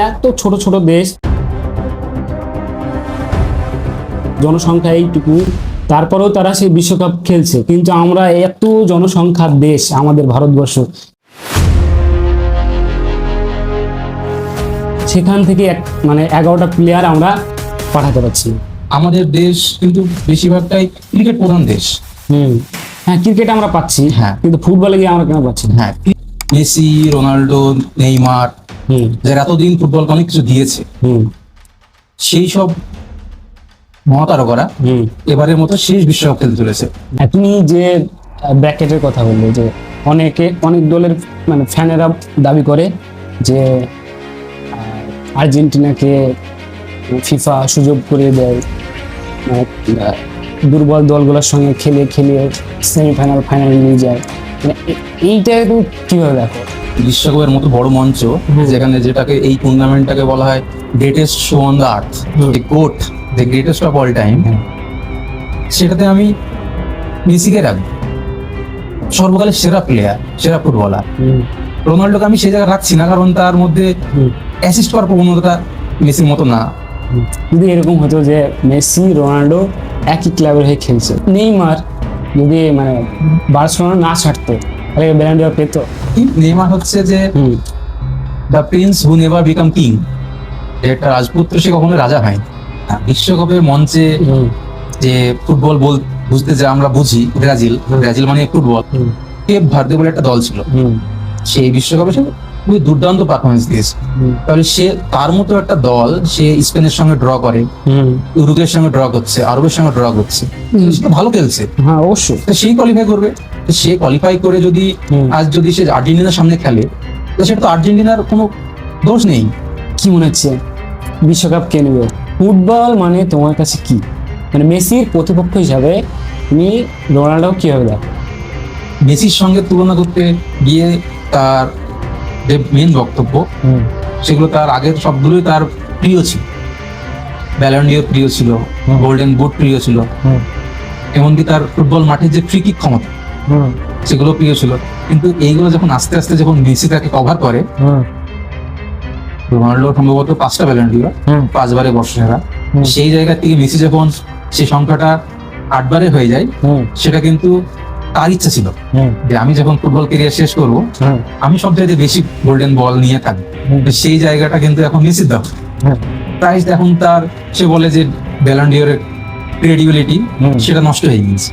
এত ছোট ছোট দেশ, জনসংখ্যা এইটুকু, তারপরেও তারা সেই বিশ্বকাপ খেলছে। কিন্তু আমরা এত জনসংখ্যার দেশ আমাদের ভারতবর্ষ, সেখান থেকে মানে 11টা প্লেয়ার আমরা পাঠাতে পারছি না। আমাদের দেশ কিন্তু বেশিরভাগটাই ক্রিকেট প্রধান দেশ। হ্যাঁ, ক্রিকেট আমরা পাচ্ছি, হ্যাঁ। কিন্তু ফুটবলে গিয়ে আমরা কেন পাচ্ছি না? হ্যাঁ, মেসি, রোনাল্ডো, নেইমার, যারা এতদিন ফুটবলকে অনেক কিছু দিয়েছে, সেই সব মহাতারকারা এবারের মতো শেষ বিশ্বকাপ খেলতে চলেছে। তুমি যে ব্র্যাকেটের কথা বললে, যে অনেক দলের মানে ফ্যানেরা দাবি করে যে আর্জেন্টিনাকে ফিফা সুযোগ করে দেয়, দুর্বল দলগুলোর সঙ্গে খেলিয়ে সেমিফাইনাল ফাইনালে নিয়ে যায়। মানে এইটা তুমি কিভাবে দেখো? বিশ্বকাপের মতো বড় মঞ্চ, যেখানে যেটাকে এই টুর্নামেন্টটাকে বলা হয় greatest show on the earth, goat, the greatest of all time, সেটাতে আমি মেসিকে রাখবো সর্বকালের সেরা প্লেয়ার, সেরা ফুটবলার। রোনাল্ডোকে আমি সেই জায়গায় রাখছি না, কারণ তার মধ্যে অ্যাসিস্ট করার প্রবণতা মেসির মতো না। যদি এরকম হতো যে মেসি রোনাল্ডো একই ক্লাবের হয়ে খেলছে, নেইমার যদি মানে বার্সেলোনা না ছাড়তো, তাহলে ব্যালন ড'র পেতো। নেইমার হচ্ছে যে the prince who never became king, একটা রাজপুত্র, সে কখনো রাজা হয়। বিশ্বকাপের মঞ্চে যে ফুটবল বুঝতে যে আমরা বুঝি, ব্রাজিল মানে ফুটবল, কেপ ভার্দে বলে একটা দল ছিল, সেই বিশ্বকাপে সে খুবই দুর্দান্ত পারফরমেন্স দিয়েছে। তাহলে সে তার মতো একটা দল, সে স্পেনের সঙ্গে ড্র করে, উরুগুয়ের সঙ্গে ড্র করছে, আরবের সঙ্গে ড্র করছে, সে ভালো খেলছে। হ্যাঁ, অবশ্যই সেই কোয়ালিফাই করবে। সে কোয়ালিফাই করে যদি আজ যদি সে আর্জেন্টিনার সামনে খেলে, তো সেটা তো আর্জেন্টিনার কোনো দোষ নেই। কি মনে হচ্ছে বিশ্বকাপ কে নেবে? ফুটবল মানে তোমার কাছে কি? মানে মেসির প্রতিপক্ষ হিসাবে তুমি রোনাল্ডো কিভাবে দেখো? মেসির সঙ্গে তুলনা করতে গিয়ে তার যে মেন বক্তব্য, সেগুলো তার আগের সবগুলোই তার প্রিয় ছিল। ব্যালন ডি'র প্রিয় ছিল, গোল্ডেন বুট প্রিয় ছিল, এমনকি তার ফুটবল মাঠে যে ফ্রি কিক ক্ষমতা, সেগুলো প্রিয় ছিল। কিন্তু এইগুলো যখন আস্তে আস্তে যখন মেসি তাকে কভার করে, রোনাল্ডো সম্ভবত 5টা ব্যালন ডি'র, 5বারে বর্ষসেরা, সেই জায়গা থেকে মেসি যখন সেই সংখ্যাটা 8বারে হয়ে যায়, সেটা কিন্তু তার ইচ্ছা ছিল যে আমি যখন ফুটবল ক্যারিয়ার শেষ করব, আমি সব জায়গায় বেশি গোল্ডেন বল নিয়ে থাকবো। সেই জায়গাটা কিন্তু এখন মেসির দাও। প্রাইস এখন তার, সে বলে যে ব্যালন ডি'র ক্রেডিবিলিটি সেটা নষ্ট হয়ে গেছে।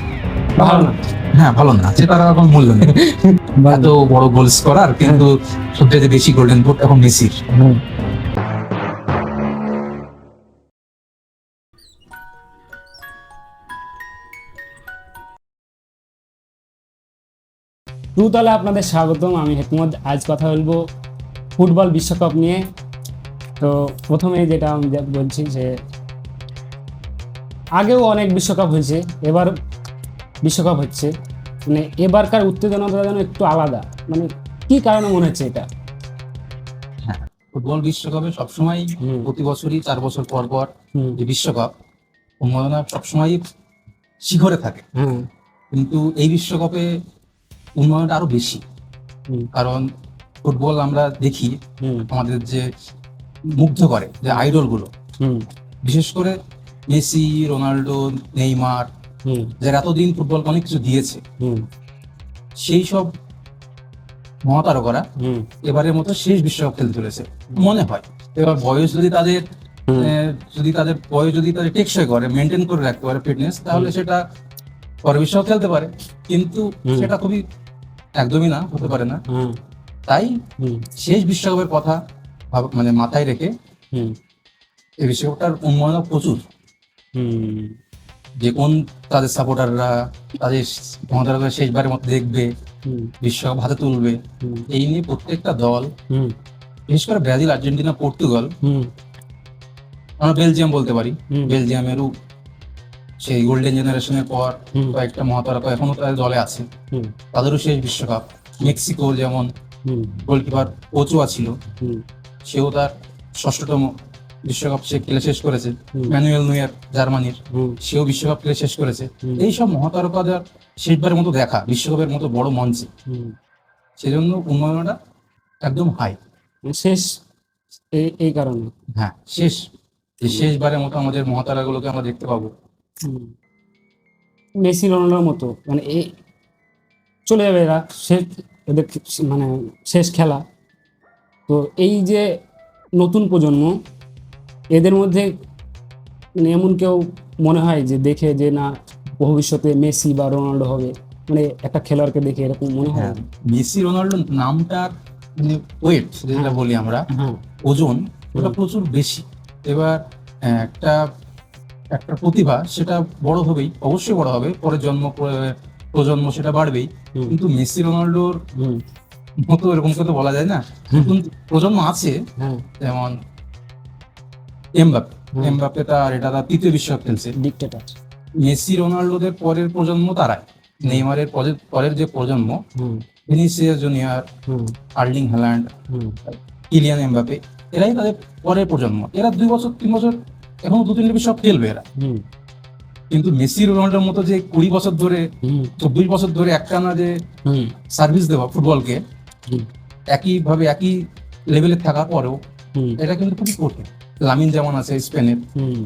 ভালো না। হ্যাঁ, ভালো না, যে তার এখন মূল্য নেই। এত বড় গোলস করার, কিন্তু সবচেয়ে বেশি গোল্ডেন বুট এখন মেসির। তাহলে আপনাদের স্বাগতম, আমি হেকমত। আজ কথা বলবো ফুটবল বিশ্বকাপ নিয়ে। তো প্রথমে যেটা আমি বলছি যে আগেও অনেক বিশ্বকাপ হয়েছে, এবার বিশ্বকাপ হচ্ছে, মানে এবারকার উত্তেজনাটা যেন একটু আলাদা। মানে কি কারণে মনে হচ্ছে এটা? হ্যাঁ, ফুটবল বিশ্বকাপে সবসময় প্রতি বছরই 4 বছর পর পর যে বিশ্বকাপ, উন্মাদনা সবসময় শিখরে থাকে। কিন্তু এই বিশ্বকাপে উন্মাদনাটা আরো বেশি, কারণ ফুটবল আমরা দেখি আমাদের যে মুগ্ধ করে যে আইডল গুলো, বিশেষ করে মেসি, রোনাল্ডো, নেইমার, যারা এতদিন ফুটবলকে অনেক কিছু দিয়েছে, সেই সব মহাতারকারা এবারের মতো শেষ বিশ্বকাপ খেলতে চলেছে মনে হয়। এবার বয়স যদি তাদের বয়স যদি তাদের টেকসই করে, মেনটেন করে রাখতে পারে ফিটনেস, তাহলে সেটা পরে বিশ্বকাপ খেলতে পারে। কিন্তু সেটা খুবই একদমই না, হতে পারে না। তাই শেষ বিশ্বকাপের কথা মানে মাথায় রেখে এই বিশ্বকাপটার উন্মাদনা প্রচুর, যে কোন তাদের সাপোর্টাররা তাদের মহাতারকা শেষবারের মতো দেখবে, বিশ্বকাপ হাতে তুলবে, এই নিয়ে প্রত্যেকটা দল, বিশেষ করে ব্রাজিল, আর্জেন্টিনা, পর্তুগাল, আমরা বেলজিয়াম বলতে পারি, বেলজিয়ামেরও সেই গোল্ডেন জেনারেশনের পর কয়েকটা মহাতারকা এখনো তাদের দলে আছে, তাদেরও শেষ বিশ্বকাপ। মেক্সিকো যেমন গোলকিপার ওচোয়া ছিল, সেও তার 6ম বিশ্বকাপ সে খেলে শেষ করেছে। ম্যানুয়েল নয়্যার জার্মানির, সেও বিশ্বকাপ খেলে শেষ করেছে। এইসব মহাতারকাদের শেষবারের মতো দেখা বিশ্বকাপের মতো বড় মঞ্চে, সেজন্য উন্মাদনাটা একদম হাই। শেষ এই কারণে। হ্যাঁ, শেষবারের মতো আমাদের মহাতারাগুলোকে আমরা দেখতে পাবো। হুম। মেসি রোনাল্ডোর মতো মানে এই চলে যাবে এরা, শেষ এদের মানে শেষ খেলা। তো এই যে নতুন প্রজন্ম, এদের মধ্যে মানে এমন কেউ মনে হয় যে দেখে যে না ভবিষ্যতে মেসি বা রোনাল্ডো হবে, মানে একটা খেলোয়াড়কে দেখে এরকম মনে হয়? হ্যাঁ, মেসি রোনাল্ডো নামটার মানে ওয়েট যেটা বলি আমরা, হ্যাঁ। ওজন, ওটা প্রচুর বেশি। এবার একটা একটা প্রতিভা সেটা বড় হবেই, অবশ্যই বড় হবে, পরের প্রজন্ম সেটা বাড়বেই। হুম। কিন্তু মেসি রোনাল্ডোর হুম। মতো এরকম কথা বলা যায় না। নতুন প্রজন্ম আছে, হ্যাঁ। যেমন এমবাপ্পে তার এটা তার তৃতীয় বিশ্বকাপ খেলছে। ডিক্টেটর। মেসি রোনাল্ডোদের পরের প্রজন্ম তারাই, নেইমারের পরের যে প্রজন্ম, হুম। ভিনিসিয়াস জুনিয়র, হুম। আর্লিং হ্যালান্ড, হুম। কিলিয়ান এমবাপ্পে, এরাই তাদের পরের প্রজন্ম। এরা 2 বছর 3 বছর এখনো 2-3 বিশ্বকাপ খেলবে এরা। হুম। কিন্তু মেসি রোনাল্ডোর মতো যে 20 বছর ধরে, হুম। 24 বছর ধরে একটানা যে হুম। সার্ভিস দেওয়া ফুটবলকে, হুম। একইভাবে একই লেভেলে থাকার পরেও, হুম। এটা কিন্তু খুবই কঠিন। লামিন যেমন আছে স্পেনের, হুম।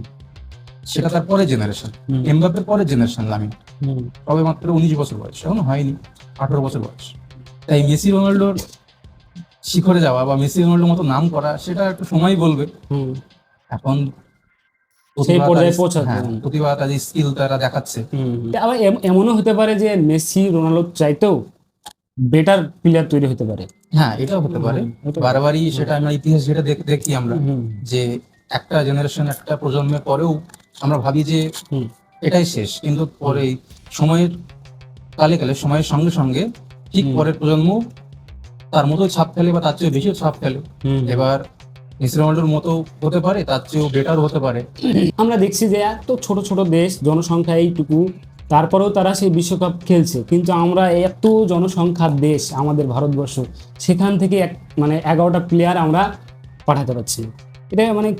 সেটা তার পরের জেনারেশন। হুম। এমবাপ্পের পরের জেনারেশন লামিন, হুম। তবে মাত্র 19 বছর বয়স, এখনো হয়নি 18 বছর বয়স। তাই মেসি রোনাল্ডোর শিখরে যাওয়া বা মেসি রোনাল্ডোর মতো নাম করা, সেটা একটু সময় বলবে। হুম। এখন সেই পর্যায়ে হ্যাঁ, পৌঁছাতে। প্রতিভা তাদের স্কিল তারা দেখাচ্ছে। আবার এমনও হতে পারে যে মেসি রোনাল্ডো চাইতেও বেটার প্লেয়ার তৈরি হতে পারে। হ্যাঁ, এটাও হতে পারে। বারবারই সেটা আমরা ইতিহাস যেটা দেখি আমরা, যে একটা জেনারেশন, একটা প্রজন্মের পরেও আমরা ভাবি যে এটাই শেষ, কিন্তু পরে সময়ের কালে কালে, সময়ের সঙ্গে সঙ্গে ঠিক পরের প্রজন্ম তার মতো ছাপ ফেলে বা তার চেয়ে বেশি ছাপ ফেলে। এবার মেসি রোনাল্ডোর মতো হতে পারে, তার চেয়েও বেটার হতে পারে। আমরা দেখছি যে এত ছোট ছোট দেশ, জনসংখ্যা এইটুকু, তারপরেও তারা সেই বিশ্বকাপ খেলছে। কিন্তু আমরা এত জনসংখ্যার দেশ আমাদের ভারতবর্ষ, সেখান থেকে মানে 11টা প্লেয়ার আমরা পাঠাতে পারছি না। এটা মানে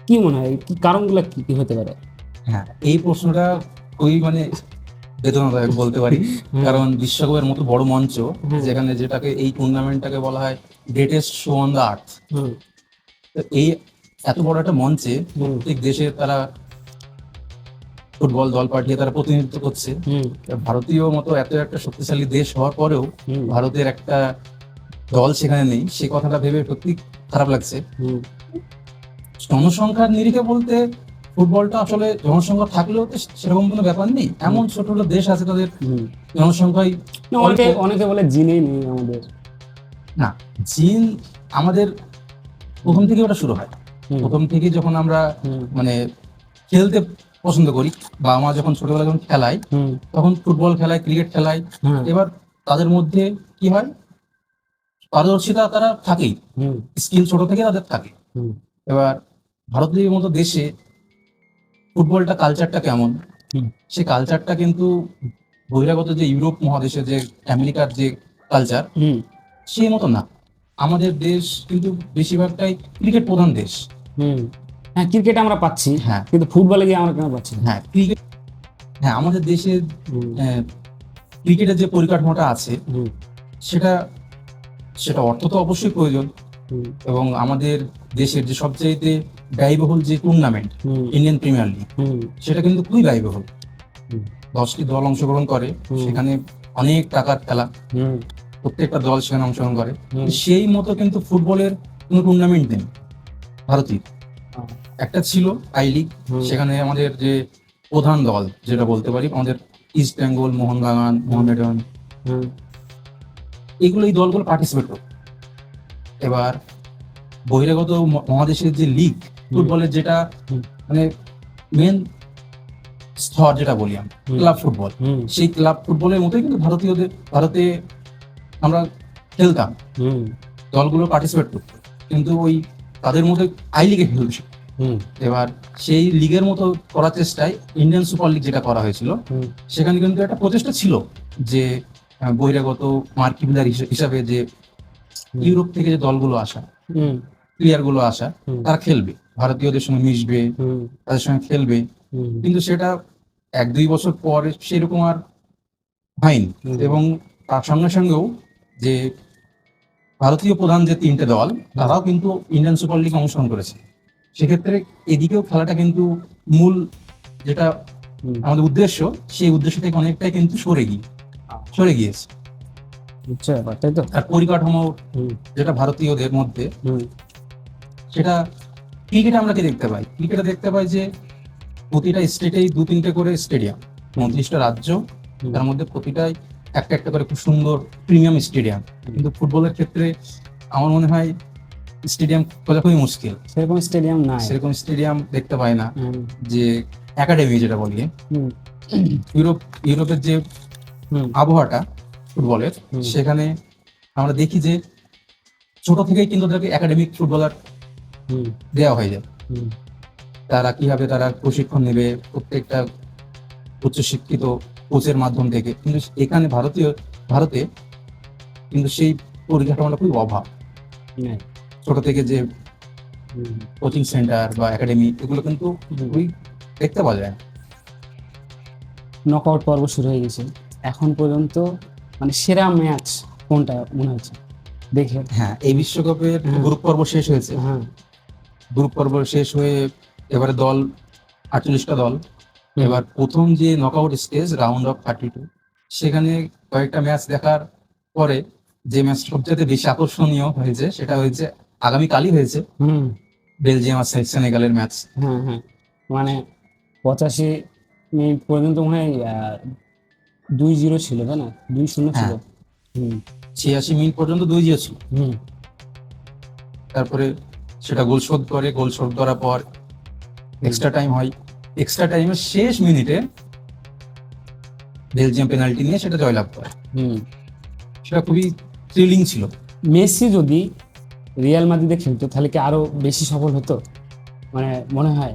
কি মনে হয়, কি কারণগুলো কি কি হতে পারে? হ্যাঁ, এই প্রশ্নটা খুবই মানে বেদনাদায়ক বলতে পারি। কারণ বিশ্বকাপের মতো বড় মঞ্চ, যেখানে যেটাকে এই টুর্নামেন্টটাকে বলা হয় greatest show on the earth, এই এত বড় একটা মঞ্চে প্রত্যেক দেশে তারা ফুটবল দল পাঠিয়ে তারা প্রতিনিধিত্ব করছে। ভারতীয় মতো এত একটা শক্তিশালী দেশ হওয়ার পরেও ভারতের একটা দল সেখানে নেই, সে কথাটা ভেবে সত্যি খারাপ লাগছে। জনসংখ্যার নিরিখে বলতে ফুটবলটা আসলে জনসংখ্যা থাকলেও তো সেরকম কোনো ব্যাপার নেই। এমন ছোট ছোট দেশ আছে তাদের জনসংখ্যায় অনেকে বলে জিনেই নেই আমাদের। না, জিন আমাদের প্রথম থেকে ওটা শুরু হয়। প্রথম থেকে যখন আমরা মানে খেলতে পছন্দ করি, বা আমরা যখন ছোটবেলায় যখন খেলাই, তখন ফুটবল খেলাই, ক্রিকেট খেলাই, এবার তাদের মধ্যে কি হয়, পারদর্শিতা তারা থাকেই, স্কিল ছোট থেকে তাদের থাকে। এবার ভারতের মতো দেশে ফুটবলটা কালচারটা কেমন, সে কালচারটা কিন্তু বহিরাগত যে ইউরোপ মহাদেশের যে আমেরিকার যে কালচার, সেই মতো না। আমাদের দেশ কিন্তু বেশিরভাগটাই ক্রিকেট প্রধান দেশ। হ্যাঁ, ক্রিকেট আমরা পাচ্ছি, হ্যাঁ, কিন্তু ফুটবলে গিয়ে আমরা কেন পাচ্ছি না? হ্যাঁ, ক্রিকেট, হ্যাঁ, আমাদের দেশের ক্রিকেটের যে পরিকাঠামোটা আছে, সেটা সেটা অর্থ তো অবশ্যই প্রয়োজন। এবং আমাদের দেশের যে সবচাইতে ব্যয়বহুল যে টুর্নামেন্ট ইন্ডিয়ান প্রিমিয়ার লিগ, সেটা কিন্তু খুবই ব্যয়বহুল। 10টি দল অংশগ্রহণ করে, সেখানে অনেক টাকার খেলা, প্রত্যেকটা দল সেখানে অংশগ্রহণ করে। সেই মতো কিন্তু ফুটবলের কোনো টুর্নামেন্ট নেই ভারতীয়। একটা ছিল আই লিগ, সেখানে আমাদের যে প্রধান দল যেটা বলতে পারি, আমাদের ইস্ট বেঙ্গল, মোহনবাগান, মোহামেডান, এগুলো এই দলগুলো পার্টিসিপেট করত। এবার বহিরাগত মহাদেশের যে লিগ ফুটবলের, যেটা মানে মেন স্তর যেটা বলি আমরা ক্লাব ফুটবল, সেই ক্লাব ফুটবলের মতোই কিন্তু ভারতে আমরা খেলতাম, দলগুলো পার্টিসিপেট করতো, কিন্তু ওই তাদের মধ্যে আই লিগে খেলছে। এবার সেই লিগের মতো করার চেষ্টায় ইন্ডিয়ান সুপার লিগ যেটা করা হয়েছিল, সেখানে কিন্তু একটা প্রচেষ্টা ছিল যে বহিরাগত মার্কি প্লেয়ার হিসাবে যে ইউরোপ থেকে যে দলগুলো আসা, প্লেয়ার গুলো আসা, তারা খেলবে, ভারতীয়দের সঙ্গে মিশবে, তাদের সঙ্গে খেলবে। কিন্তু সেটা 1-2 বছর পরে সেরকম আর হয়নি। এবং তার সঙ্গে সঙ্গেও যে ভারতীয় প্রধান যে তিনটে দল তারাও কিন্তু ইন্ডিয়ান সুপার লিগে অংশগ্রহণ করেছে। সেক্ষেত্রে এদিকেও খেলাটা কিন্তু মূল যেটা আমাদের উদ্দেশ্য, সেই উদ্দেশ্য থেকে অনেকটাই কিন্তু সরে গিয়েছে। আচ্ছা, তাই তো। আর পরিকাঠামো যেটা ভারতীয়দের মধ্যে, সেটা ক্রিকেটে আমরা কি দেখতে পাই? ক্রিকেটে দেখতে পাই যে প্রতিটা স্টেটেই 2-3টে করে স্টেডিয়াম, 29টা রাজ্য, তার মধ্যে প্রতিটাই একটা একটা করে খুব সুন্দর প্রিমিয়াম স্টেডিয়াম। কিন্তু ফুটবলের ক্ষেত্রে আমার মনে হয় স্টেডিয়াম খোঁজা খুবই মুশকিল। সেরকম স্টেডিয়াম দেখতে পাই না। যে একাডেমি যেটা বলি, ইউরোপের যে আবহাওয়াটা ফুটবলের, সেখানে আমরা দেখি যে ছোট থেকেই কিন্তু তাদেরকে একাডেমিক ফুটবলার দেওয়া হয়ে যায়। তারা কিভাবে তারা প্রশিক্ষণ নেবে প্রত্যেকটা উচ্চশিক্ষিত কোচের মাধ্যম থেকে। কিন্তু এখানে ভারতে কিন্তু সেই পরিকাঠামোটা খুবই অভাব। ছোট থেকে যে কোচিং সেন্টার বা একাডেমি, এগুলো কিন্তু খুবই দেখতে পাওয়া যায়। নকআউট পর্ব শুরু হয়ে গেছে, এখন পর্যন্ত মানে সেরা ম্যাচ কোনটা মনে হচ্ছে দেখে? হ্যাঁ, এই বিশ্বকাপের গ্রুপ পর্ব শেষ হয়েছে। গ্রুপ পর্ব শেষ হয়ে এবারে দল 48টা দল। এবার প্রথম যে নকআউট স্টেজ, রাউন্ড অফ 32, সেখানে কয়েকটা ম্যাচ দেখার পরে যে ম্যাচ সবচেয়ে বেশি আকর্ষণীয় হয়েছে সেটা হয়েছে আগামীকালই হয়েছে, বেলজিয়াম আর সেনেগালের ম্যাচ। মানে 85 মিনিট পর্যন্ত মনে হয় 2-0 ছিল, তাই না? 2-0 ছিল। 86 মিনিট পর্যন্ত 2-0 ছিল। তারপরে সেটা গোল শোধ করার পর এক্সট্রা টাইম হয়। এক্সট্রা টাইমের শেষ মিনিটে বেলজিয়াম পেনাল্টি নিয়ে সেটা জয়লাভ করে। সেটা খুবই থ্রিলিং ছিল। মেসি যদি রিয়াল মাদ্রিদে খেলতো তাহলে কি আরো বেশি সফল হতো? মানে মনে হয়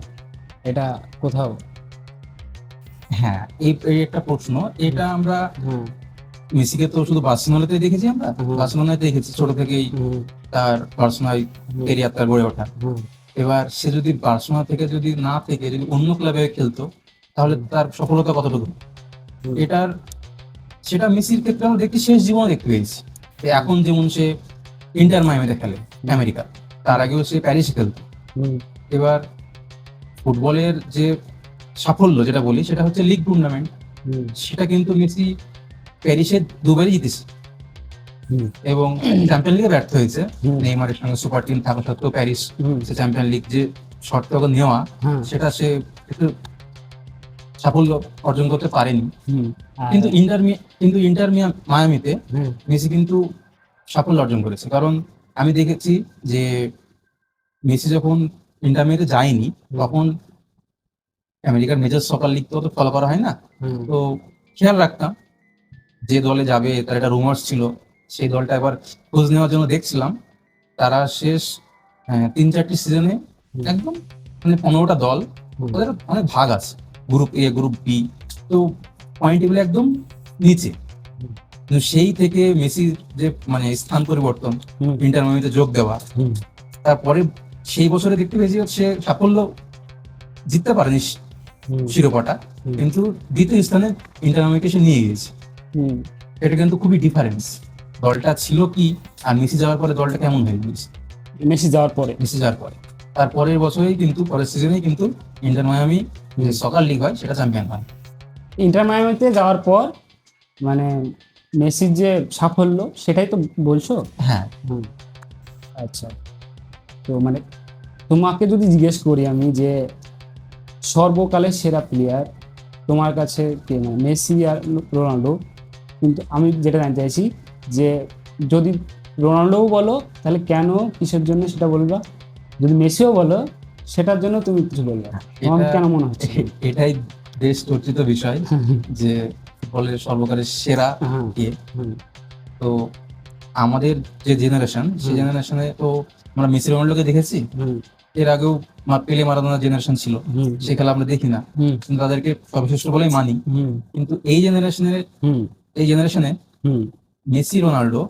এটা কোথাও। হ্যাঁ, এই একটা প্রশ্ন। এটা আমরা মেসিকে তো শুধু বার্সেলোনাতে দেখেছি, আমরা বার্সেলোনাতে দেখেছি ছোট থেকেই তার পার্সোনাল ক্যারিয়ার তার গড়ে ওঠা। এবার সে যদি বার্সেলোনা থেকে যদি না থেকে যদি অন্য ক্লাবে খেলতো তাহলে তার সফলতা কতটুকু? সেটা মেসির ক্ষেত্রে আমরা দেখতে শেষ জীবনে দেখতে পেয়েছি। এখন যেমন সে ইন্টার মায়ামিতে খেলে আমেরিকা, তার আগেও সে প্যারিসে খেলতো। এবার ফুটবলের যে সাফল্য যেটা বলি সেটা হচ্ছে লিগ টুর্নামেন্ট। সেটা কিন্তু মেসি প্যারিসে দুবারই জিতেছে এবং চ্যাম্পিয়ন লিগে ব্যর্থ হয়েছে। নেইমারের সঙ্গে সুপার টিম থাকা সত্ত্বেও প্যারিস সে চ্যাম্পিয়ন লিগ যে শর্ত নেওয়া, সেটা সে একটু সাফল্য অর্জন করতে পারেনি। কিন্তু ইন্টার মায়ামিতে মেসি কিন্তু সাফল্য অর্জন করেছে। কারণ আমি দেখেছি যে মেসি যখন ইন্টার মায়ামিতে যায়নি তখন আমেরিকার মেজর সকার লিগ তো ফলো করা হয় না, তো খেয়াল রাখতাম যে দলে যাবে তার একটা রুমার্স ছিল। সেই দলটা এবার খোঁজ নেওয়ার জন্য দেখছিলাম। তারা শেষ 3-4টি সিজনে একদম মানে 15টা দল, ওদের অনেক ভাগ আছে, গ্রুপ এ গ্রুপ বি, তো পয়েন্ট এগুলো একদম নিচে। কিন্তু সেই থেকে মেসির যে মানে স্থান পরিবর্তন, ইন্টার মায়ামিতে যোগ দেওয়া, তারপরে সেই বছরে দেখতে পেয়েছি সে সাফল্য জিততে পারেনি শিরোপাটা, কিন্তু দ্বিতীয় স্থানে ইন্টার মায়ামিকে সে নিয়ে গিয়েছে। এটা কিন্তু খুবই ডিফারেন্স। দলটা ছিল কি আর মেসি যাওয়ার পরে দলটা কেমন হয়ে গিয়েছে? মেসি যাওয়ার পরে তারপরের বছরেই কিন্তু পরের সিজনেই কিন্তু ইন্টার মায়ামি যে সকার লিগ হয় সেটা চ্যাম্পিয়ন হয়। ইন্টার মায়ামিতে যাওয়ার পর মানে মেসির যে সাফল্য সেটাই তো বলছো? হ্যাঁ। আচ্ছা, তো মানে তোমাকে যদি জিজ্ঞেস করি আমি যে সর্বকালের সেরা প্লেয়ার তোমার কাছে কে, মানে মেসি আর রোনাল্ডো, কিন্তু আমি যেটা জানতে চাইছি যে যদি রোনাল্ডোও বলো তাহলে কেন, কিসের জন্য সেটা বলবা, যদি মেসিও বলো সেটার জন্য তুমি কিছু বলবে, আমার কেন মনে হচ্ছে? এটাই বেশ চর্চিত বিষয় যে ফুটবলের সর্বকালের সেরা কে। তো আমাদের যে জেনারেশন, সেই জেনারেশনে তো আমরা মেসি রোনাল্ডোকে দেখেছি। এর আগেও পেলে মারাদোনার জেনারেশন ছিল, সে খেলা আমরা দেখি না, কিন্তু তাদেরকে সর্বশ্রেষ্ঠ বলেই মানি। কিন্তু এই জেনারেশনে মেসি রোনাল্ডো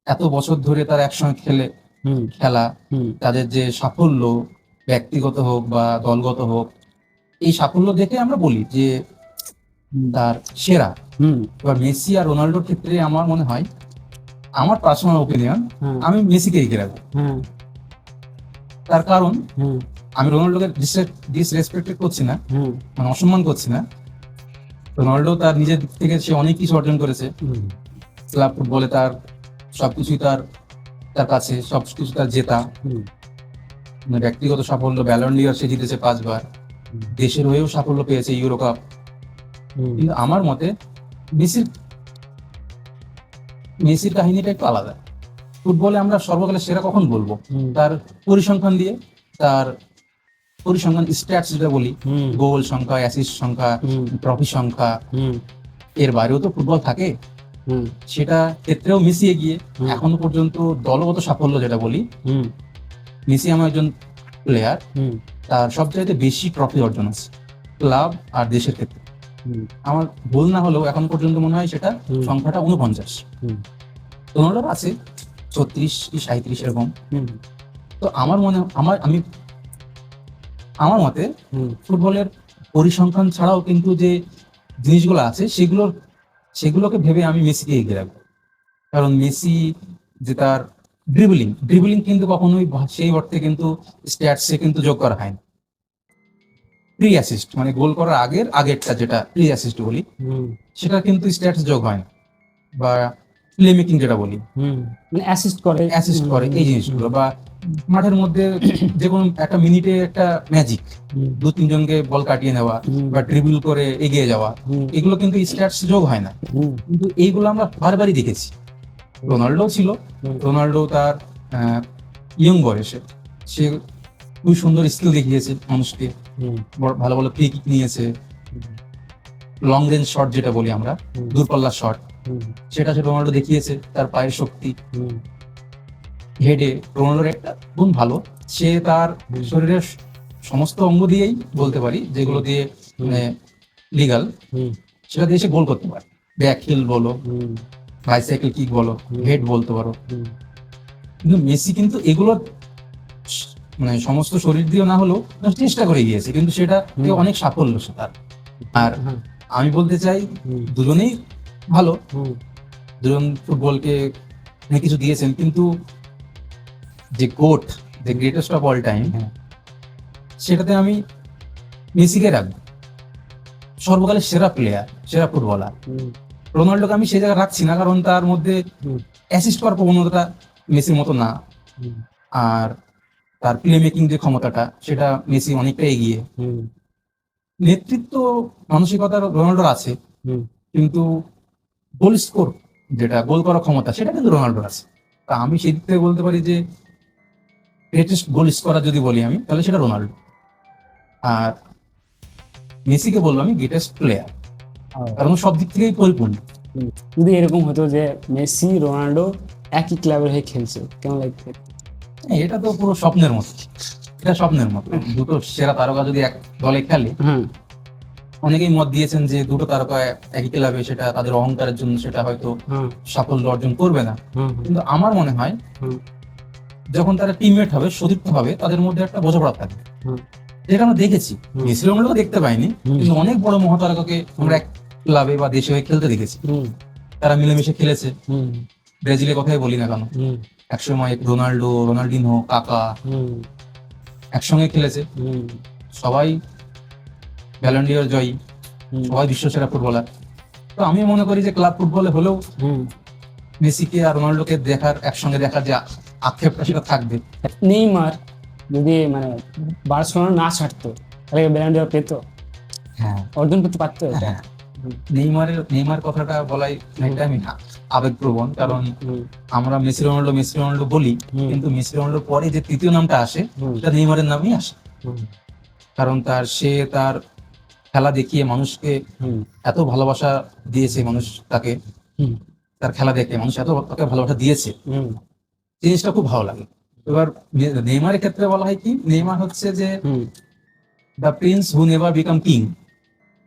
এত বছর ধরে তারা একসঙ্গে খেলা, তাদের যে সাফল্য ব্যক্তিগত হোক বা দলগত হোক, এই সাফল্য দেখে আমরা বলি যে তার সেরা। এবার মেসি আর রোনাল্ডোর ক্ষেত্রে আমার মনে হয় আমার পার্সোনাল ওপিনিয়ন, হ্যাঁ আমি মেসিকে এগিয়ে রাখবো। হ্যাঁ তার কারণ হুম আমি রোনাল্ডোকে ডিসরেসপেক্ট করছি না, হুম মানে অসম্মান করছি না। রোনাল্ডো তার নিজের দিক থেকে সে অনেক কিছু অর্জন করেছে। হুম ক্লাব ফুটবলে তার সবকিছুই তার তার কাছে সবকিছু তার জেতা। হুম মানে ব্যক্তিগত সাফল্য, ব্যালন ডি'র সে জিতেছে 5 বার, দেশের হয়েও সাফল্য পেয়েছে, ইউরো কাপ। হুম কিন্তু আমার মতে মেসির মেসির কাহিনীটা একটু আলাদা। ফুটবলে আমরা সর্বকালের সেরা কখন বলবো? হুম তার পরিসংখ্যান দিয়ে, তার পরিসংখ্যান স্ট্যাটস যেটা বলি, হুম গোল সংখ্যা, অ্যাসিস্ট সংখ্যা, হুম ট্রফি সংখ্যা, হুম এর বাইরেও তো ফুটবল থাকে। হুম সেটা ক্ষেত্রেও মেসি এগিয়ে। হুম। এখনো পর্যন্ত দলগত সাফল্য যেটা বলি, হুম মেসি আমার একজন প্লেয়ার, হুম তার সবচাইতে বেশি ট্রফি অর্জন আছে ক্লাব আর দেশের ক্ষেত্রে। হুম আমার ভুল না হলেও এখন পর্যন্ত মনে হয় সেটা হুম। সংখ্যাটা 49। হুম রোনাল্ডোর আছে 36 কি 37 এরকম। হুম তো আমার মনে আমি আমার মতে হুম ফুটবলের পরিসংখ্যান ছাড়াও কিন্তু যে জিনিসগুলো আছে সেগুলোকে ভেবে আমি মেসিকে এগিয়ে রাখবো। কারণ মেসি যে তার ড্রিবলিং কিন্তু কখনোই সেই অর্থে কিন্তু স্ট্যাটসে কিন্তু যোগ করা হয় না। প্রি অ্যাসিস্ট মানে গোল করার আগেরটা যেটা প্রি অ্যাসিস্ট বলি, হুম সেটা কিন্তু স্ট্যাটস যোগ হয় না। বা প্লে মেকিং যেটা বলি, হুম মানে অ্যাসিস্ট করে অ্যাসিস্ট করে এই জিনিসগুলো, বা মাঠের মধ্যে যে কোনো একটা মিনিটে একটা ম্যাজিক, হুম 2-3 জনকে বল কাটিয়ে নেওয়া হুম বা ড্রিবল করে এগিয়ে যাওয়া, হুম এগুলো কিন্তু স্ট্যাটস যোগ হয় না। হুম কিন্তু এইগুলো আমরা বারবারই দেখেছি। রোনাল্ডো ছিল, হুম রোনাল্ডো তার ইয়ং বয়সে সে খুব সুন্দর স্কিল দেখিয়েছে মানুষকে, হুম ভালো ভালো ফ্রি কিক নিয়েছে, লং রেঞ্জ শট যেটা বলি আমরা, হুম দূরপাল্লার শট, হুম সেটা সে রোনাল্ডো দেখিয়েছে। তার পায়ের শক্তি, হুম হেডে রোনাল্ডোর একটা গুণ ভালো, সে তার শরীরের সমস্ত অঙ্গ দিয়েই বলতে পারি, যেগুলো দিয়ে মানে লিগাল, হুম সেটা দিয়ে সে গোল করতে পারে। ব্যাক হিল বলো, হুম বাইসাইকেল কিক বলো, হেড বলতে পারো। হুম কিন্তু মেসি কিন্তু এগুলো মানে সমস্ত শরীর দিয়ে না হলেও চেষ্টা করে গিয়েছে, কিন্তু সেটা অনেক সাফল্য সে তার। আর হ্যাঁ আমি বলতে চাই হুম দুজনেই ভালো, হুম দুজন ফুটবলকে অনেক কিছু দিয়েছেন, কিন্তু যে গোট, যে গ্রেটেস্ট অফ অল টাইম, হ্যাঁ সেটাতে আমি মেসিকে রাখবো সর্বকালের সেরা প্লেয়ার, সেরা ফুটবলার। হুম রোনাল্ডোকে আমি সেই জায়গায় রাখছি না, কারণ তার মধ্যে হুম অ্যাসিস্ট করার প্রবণতাটা মেসির মতো না। হুম আর তার প্লে মেকিং যে ক্ষমতাটা, সেটা মেসি অনেকটা এগিয়ে। হুম নেতৃত্ব মানসিকতা রোনাল্ডোর আছে, হুম কিন্তু গোল স্কোর, যেটা গোল করার ক্ষমতা, সেটা কিন্তু রোনাল্ডোর আছে। তা আমি সেই দিক থেকে বলতে পারি যে গ্রেটেস্ট গোল স্কোরার যদি বলি আমি, তাহলে সেটা রোনাল্ডো। আর মেসিকে বলবো আমি গ্রেটেস্ট প্লেয়ার, কারণ ও সব দিক থেকেই পরিপূর্ণ। হুম। যদি এরকম হতো যে মেসি রোনাল্ডো একই ক্লাবের হয়ে খেলছে, কেমন লাগবে? এটা তো পুরো স্বপ্নের মতো, এটা স্বপ্নের মতো। দুটো সেরা তারকা যদি এক দলে খেলে, হ্যাঁ অনেকেই মত দিয়েছেন যে দুটো তারকা একই ক্লাবে, সেটা তাদের অহংকারের জন্য সেটা হয়তো হ্যাঁ সাফল্য অর্জন করবে না। হ্যাঁ কিন্তু আমার মনে হয় হুম যখন তারা টিমমেট হবে, সতীর্থ হবে, তাদের মধ্যে একটা বোঝাপড়া থাকবে, হুম যেটা আমরা দেখেছি। হুম। মেসি রোনাল্ডো দেখতে পাইনি, কিন্তু অনেক বড় মহাতারকাকে আমরা এক ক্লাবে বা দেশে হয়ে খেলতে দেখেছি। হুম তারা মিলেমিশে খেলেছে। হুম ব্রাজিলের কথাই বলি না কেন, হুম একসময় রোনাল্ডো, রোনাল্ডিনহো, কাকা হুম একসঙ্গে খেলেছে। হুম সবাই ব্যালন ডি'র জয়ী, হুম সবাই বিশ্বসেরা ফুটবলার। তো আমি মনে করি যে ক্লাব ফুটবলে হলেও হুম মেসিকে আর রোনাল্ডোকে একসঙ্গে দেখার যে আক্ষেপটা, সেটা থাকবে। নেইমার যদি মানে বার্সেলোনা না ছাড়তো, তাহলে ব্যালন ডি'র পেতো, হ্যাঁ অর্জন করতে পারতো এটা। হ্যাঁ, নেইমার কথাটা বলাই অনেকটা আমি আবেগপ্রবণ, কারণ হুম আমরা মেসি রোনাল্ডো বলি, হুম। কিন্তু মেসি রোনাল্ডোর পরে যে তৃতীয় নামটা আসে, হুম সেটা নেইমারের নামই আসে। হুম কারণ তার খেলা দেখিয়ে মানুষকে হুম এত ভালোবাসা দিয়েছে, মানুষ তাকে, হুম তার খেলা দেখে মানুষ এত তাকে ভালোবাসা দিয়েছে, হুম জিনিসটা খুব ভালো লাগে। এবার নেইমারের ক্ষেত্রে বলা হয় কি, নেইমার হচ্ছে যে hmm the prince who never became king,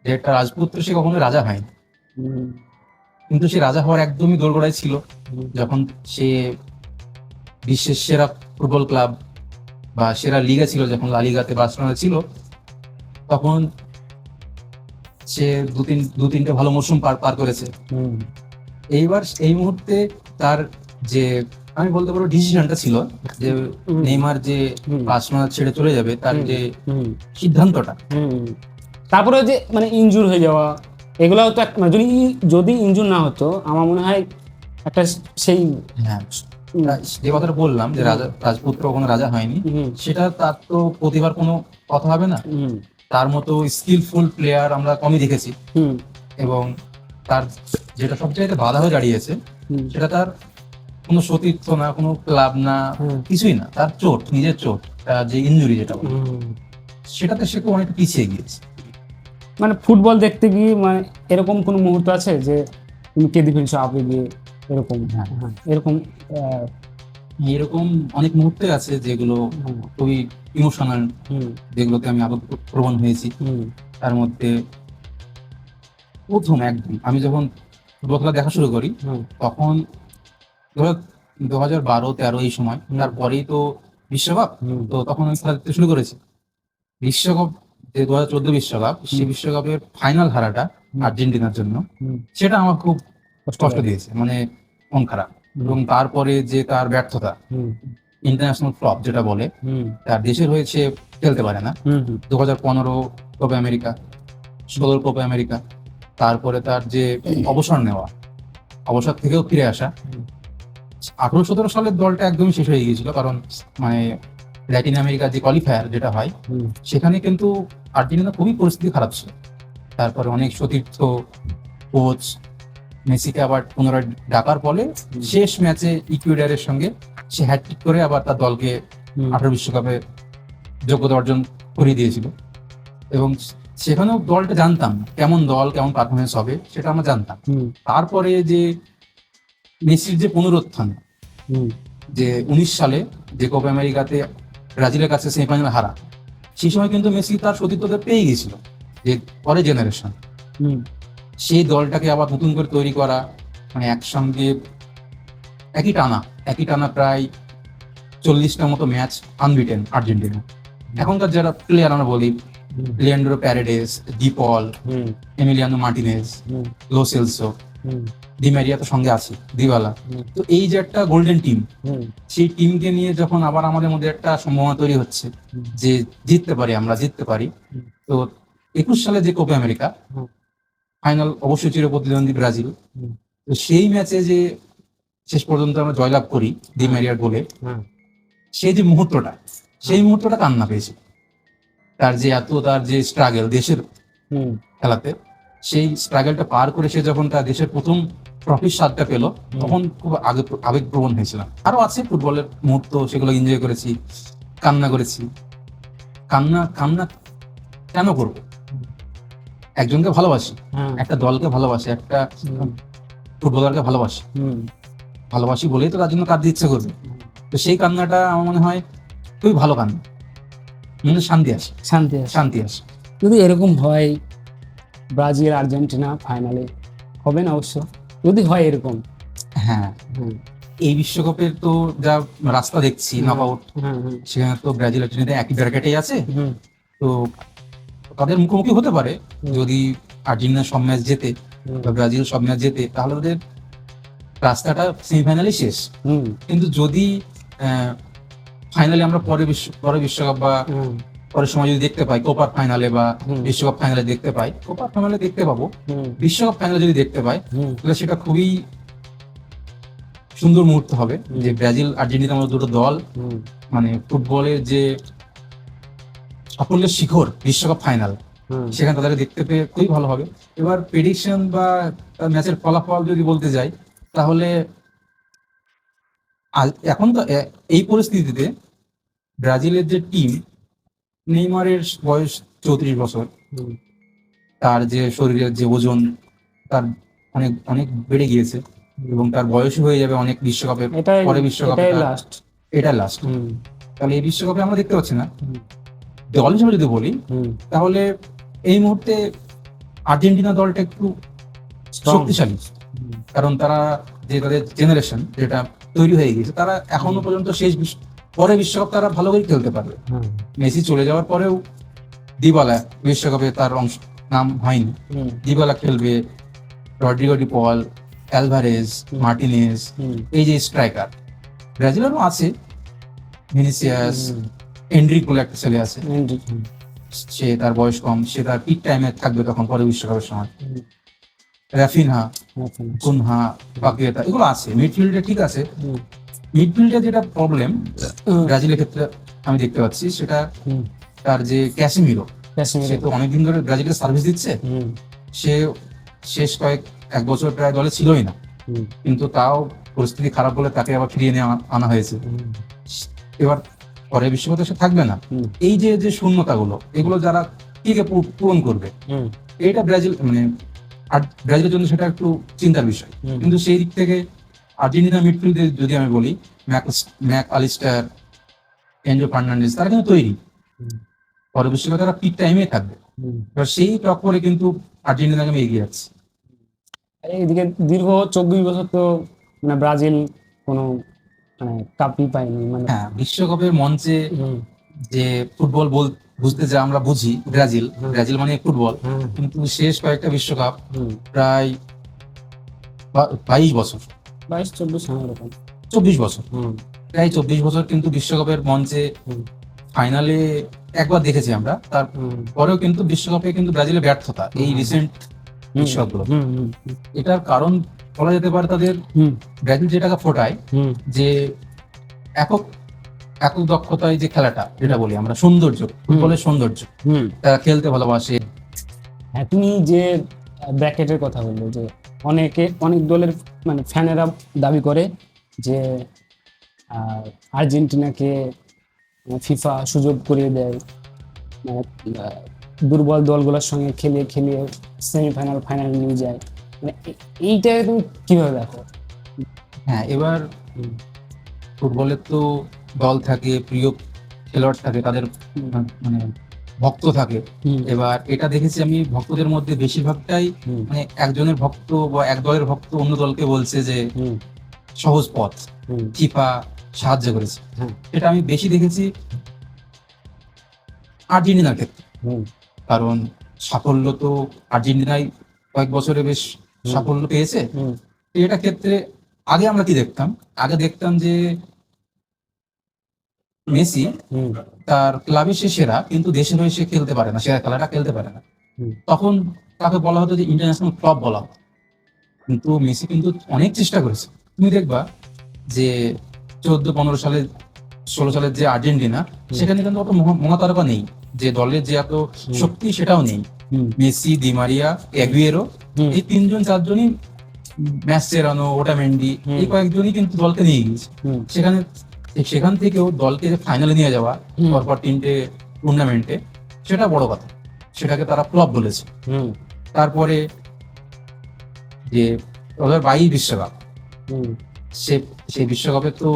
যে একটা রাজপুত্র, সে কখনো রাজা হয়নি, হুম কিন্তু সে রাজা হওয়ার একদমই দোরগোড়ায় ছিল হুম যখন সে বিশ্বের সেরা ফুটবল ক্লাব বা সেরা লিগা ছিল, যখন লা লিগাতে বার্সেলোনা ছিল, তখন সে দু তিনটে ভালো মৌসুম পার করেছে। হুম এইবার এই মুহূর্তে তার যে আমি বলতে পারবো ডিসিশনটা ছিল যে নেইমার যে বার্সেলোনা ছেড়ে চলে যাবে তার যে সিদ্ধান্তটা, তারপরে যে মানে ইনজুর হয়ে যাওয়া, এগুলাও তো মানে যদি যদি ইনজুর না হতো আমার মনে হয় একটা সেই হ্যাঁ যে কথাটা বললাম যে রাজপুত্র কখনো রাজা হয়নি, সেটা তার তো প্রতিভার কোনো কথা হবে না। তার মতো স্কিলফুল প্লেয়ার আমরা কমই দেখেছি, এবং তার যেটা সবচেয়ে বাধা হয়ে দাঁড়িয়েছে সেটা তার কোনো সতীর্থ না, কোনো ক্লাব না, কিছুই না, তার চোট, নিজের চোট, তার যে ইনজুরি যেটা সেটাতে সে খুব অনেকটা পিছিয়ে গিয়েছে। মানে ফুটবল দেখতে গিয়ে মানে এরকম কোনো মুহূর্ত আছে যে তুমি কেঁদে ফেলছো আবেগে এরকম? এরকম এরকম অনেক মুহূর্তে আছে যেগুলো খুবই ইমোশনাল, যেগুলোতে আমি আবেগপ্রবণ হয়েছি। তার মধ্যে প্রথম একদম আমি যখন ফুটবল খেলা দেখা শুরু করি তখন 2012-13 এই সময়, তারপরেই তো বিশ্বকাপ, তো তখন আমি খেলা দেখতে শুরু করেছি। বিশ্বকাপ যে 2014 বিশ্বকাপ, সেই বিশ্বকাপের ফাইনাল হারাটা আর্জেন্টিনার জন্য, সেটা আমার খুব কষ্ট দিয়েছে, মানে মন খারাপ। এবং তারপরে যে তার ব্যর্থতা, ইন্টারন্যাশনাল ফ্লপ যেটা বলে, তার দেশের হয়েছে খেলতে পারে না। 2015 কোপা আমেরিকা, 16 কোপা আমেরিকা, তারপরে তার যে অবসর নেওয়া, অবসর থেকেও ফিরে আসা, 18-17 সালের দলটা একদমই শেষ হয়ে গিয়েছিল। কারণ মানে ল্যাটিন আমেরিকার যে কোয়ালিফায়ার যেটা হয়, সেখানে কিন্তু আর্জেন্টিনা খুবই পরিস্থিতি খারাপ ছিল। তারপরে অনেক সতীর্থ, কোচ, মেসিকে আবার পুনরায় ডাকার ফলে শেষ ম্যাচে ইকুয়েডরের সঙ্গে সে হ্যাটট্রিক করে আবার তার দলকে 18 বিশ্বকাপে যোগ্যতা অর্জন করিয়ে দিয়েছিল। এবং সেখানেও দলটা জানতাম কেমন দল, কেমন পারফরমেন্স হবে, সেটা আমরা জানতাম। তারপরে যে মেসির যে পুনরুত্থান, যে 19 সালে যে কোপা আমেরিকাতে ব্রাজিলের কাছে সেমিফাইনাল হারা, সেই সময় কিন্তু মেসি তার সতীর্থদের পেয়ে গেছিল, যে পরে জেনারেশন সেই দলটাকে আবার নতুন করে তৈরি করা, মানে একসঙ্গে একই টানা প্রায় 40টা মতো ম্যাচ আনবিটেন আর্জেন্টিনা। এখনকার যারা প্লেয়ার আমরা বলি, Leandro Paredes, De Paul, Emiliano Martinez, Lo Celso, Di Maria তো সঙ্গে আছে, দিবালা। তো এই যে একটা গোল্ডেন টিম, সেই টিমকে নিয়ে যখন আবার আমাদের মধ্যে একটা সম্ভাবনা তৈরি হচ্ছে যে জিততে পারি। তো 21 সালে যে কোপা আমেরিকা ফাইনাল, অবশ্যই চির প্রতিদ্বন্দ্বী ব্রাজিল, তো সেই ম্যাচে যে শেষ পর্যন্ত আমরা জয়লাভ করি ডি মারিয়ার গোলে, সেই যে মুহূর্তটা, সেই মুহূর্তটা কান্না পেয়েছে। তার যে স্ট্রাগল দেশের খেলাতে, সেই স্ট্রাগলটা পার করে সে যখন তার দেশের প্রথম ট্রফির স্বাদটা পেল, তখন খুব আবেগপ্রবণ হয়েছিলাম। আরো আছে ফুটবলের মুহূর্ত, সেগুলো এনজয় করেছি, কান্না করেছি। কান্না কেন করবো? একজনকে ভালোবাসি, একটা দলকে ভালোবাসি, একটা ফুটবলারকে ভালোবাসি বলেই তো তার জন্য কাঁদতে ইচ্ছে করবে। তো সেই কান্নাটা আমার মনে হয় খুবই ভালো কান্না, মনে শান্তি আসে। যদি এরকম হয় ব্রাজিল আর্জেন্টিনা ফাইনালে হবে না অবশ্য, যদি হয় এরকম। হ্যাঁ, এই বিশ্বকাপের তো যা রাস্তা দেখছি নকআউট, সেখানে তো ব্রাজিল আর্জেন্টিনা একই ব্র্যাকেটেই আছে। তো তাদের মুখোমুখি হতে পারে, যদি আর্জেন্টিনা সব ম্যাচ জেতে বা ব্রাজিল সব ম্যাচ জেতে, তাহলে ওদের রাস্তাটা সেমিফাইনালে শেষ। কিন্তু যদি ফাইনালে আমরা পরে বিশ্বকাপ বা পরের সময় যদি দেখতে পাই, কোপার ফাইনালে বা বিশ্বকাপ ফাইনালে দেখতে পাই, কোপার ফাইনালে দেখতে পাবো, বিশ্বকাপ ফাইনালে যদি দেখতে পাই, তাহলে সেটা খুবই সুন্দর মুহূর্ত হবে। যে ব্রাজিল আর্জেন্টিনা মতো দুটো দল, মানে ফুটবলের যে সাফল্যের শিখর বিশ্বকাপ ফাইনাল, সেখানে তাদেরকে দেখতে পেয়ে খুবই ভালো হবে। এবার প্রেডিকশন বা ম্যাচের ফলাফল যদি বলতে যাই, তাহলে এখন তো এই পরিস্থিতিতে ব্রাজিলের যে টিম, নেইমারের বয়স 34 বছর, তার যে শরীরের যে ওজন তার অনেক অনেক বেড়ে গিয়েছে, এবং তার বয়স হয়ে যাবে অনেক বিশ্বকাপের পরে, বিশ্বকাপে এটা লাস্ট। তাহলে এই বিশ্বকাপে আমরা দেখতে পাচ্ছি না। দল হিসেবে যদি বলি, তাহলে এই মুহূর্তে আর্জেন্টিনা দলটা একটু শক্তিশালী, কারণ তারা যে তাদের জেনারেশন যেটা তৈরি হয়ে গেছে, তারা এখনো পর্যন্ত পরে বিশ্বকাপ তারা ভালো করে খেলতে পারবে। মেসি চলে যাওয়ার পরেও দিবালা বিশ্বকাপে তার নাম হয়নি, দিবালা খেলবে, রড্রিগো, ডি পল, অ্যালভারেজ, মার্টিনেজ, এই যে স্ট্রাইকার, ব্রাজিলেরও আছে ভিনিসিয়াস, এন্ড্রিক বলে একটা ছেলে আছে, সে তার বয়স কম, সে তার পিক টাইমে থাকবে তখন পরে বিশ্বকাপের সময়। রাফিনহা, কুনহা, পাকুয়েতা, এগুলো আছে মিডফিল্ডে, ঠিক আছে। মিডফিল্ডে যেটা প্রবলেম ব্রাজিলের ক্ষেত্রে আমি দেখতে পাচ্ছি, সেটা তার যে ক্যাসিমিরো, সে তো অনেকদিন ধরে ব্রাজিলের সার্ভিস দিচ্ছে, সে শেষ এক বছর প্রায় দলে ছিলই না, কিন্তু তাও পরিস্থিতি খারাপ বলে তাকে আবার ফিরিয়ে নিয়ে আনা হয়েছে। এবার পরে বিশ্বকাপে সে থাকবে না। এই যে যে শূন্যতাগুলো, এগুলো যারা কে পূরণ করবে, এইটা ব্রাজিল মানে ব্রাজিলের জন্য সেটা একটু চিন্তার বিষয়। কিন্তু সেই দিক থেকে আর্জেন্টিনা মিডফিল্ডে যদি আমি বলি, ম্যাক আলিস্টার, এনজো ফার্নান্ডেজ, তারা কিন্তু তৈরি, পরে বিশ্বকাপে তারা পিক টাইমে থাকবে। এবার সেই টক্করে কিন্তু আর্জেন্টিনাকে আমি এগিয়ে যাচ্ছি। এইদিকে দীর্ঘ 24 বছর তো মানে ব্রাজিল কোনো মানে কাপই পায়নি। মানে হ্যাঁ, বিশ্বকাপের মঞ্চে যে ফুটবল বুঝতে যা আমরা বুঝি, ব্রাজিল মানে ফুটবল, কিন্তু শেষ কয়েকটা বিশ্বকাপ প্রায় 22 বছর, 22-24, হ্যাঁ এরকম 24 বছর, প্রায় 24 বছর কিন্তু বিশ্বকাপের মঞ্চে ফাইনালে একবার দেখেছি আমরা, তারপরেও কিন্তু বিশ্বকাপে কিন্তু ব্রাজিলের ব্যর্থতা এই রিসেন্ট বিশ্বকাপগুলো। এটার কারণ বলা যেতে পারে তাদের ব্রাজিল যেটাকে ফোটায়, যে একক দক্ষতায় যে খেলাটা, যেটা বলি আমরা সৌন্দর্য, ফুটবলের সৌন্দর্য, তারা খেলতে ভালোবাসে। হ্যাঁ, তুমি যে ব্র্যাকেটের কথা বললে, যে অনেক দলের মানে ফ্যানেরা দাবি করে যে আর্জেন্টিনাকে ফিফা সুযোগ করে দেয়, মানে দুর্বল দলগুলোর সঙ্গে খেলিয়ে সেমিফাইনাল ফাইনাল নিয়ে যায়। মানে এইটা তুমি কিভাবে দেখো? হ্যাঁ, এবার ফুটবলের তো দল থাকে, প্রিয় খেলোয়াড় থাকে, তাদের মানে ভক্ত থাকে। এবার এটা দেখেছি আমি, ভক্তদের মধ্যে বেশিরভাগটাই মানে একজনের ভক্ত বা এক দলের ভক্ত অন্য দলকে বলছে যে সহজ পথ, ফিফা সাহায্য করেছে। এটা আমি বেশি দেখেছি আর্জেন্টিনার ক্ষেত্রে, কারণ সাফল্য তো আর্জেন্টিনায় কয়েক বছরে বেশ সাফল্য পেয়েছে। এটা ক্ষেত্রে আগে আমরা কি দেখতাম, যে মেসি তার ক্লাবে সে সেরা, কিন্তু দেশের হয়ে সে খেলতে পারে না, সেরা খেলাটা খেলতে পারে না, তখন তাকে বলা হতো যে ইন্টারন্যাশনাল ফ্লপ বলা হতো। কিন্তু মেসি কিন্তু অনেক চেষ্টা করেছে। তুমি দেখবা যে 14-15 সালে 16 সালের যে আর্জেন্টিনা, সেখানে কিন্তু অত মহাতারকা নেই, যে দলের যে এত শক্তি সেটাও নেই। মেসি, দি মারিয়া, এগুয়েরো, এই 3-4জনই, ম্যাসচেরানো, ওটামেন্ডি, এই কয়েকজনই কিন্তু দলকে নিয়ে গিয়েছে। সেখান থেকেও দলকে ফাইনালে নিয়ে যাওয়া পরপর 3টে টুর্নামেন্টে, সেটা বড় কথা, সেটাকে তারা ফ্লপ বলেছে। তারপরে যে 2022 বিশ্বকাপ, সেই বিশ্বকাপে তো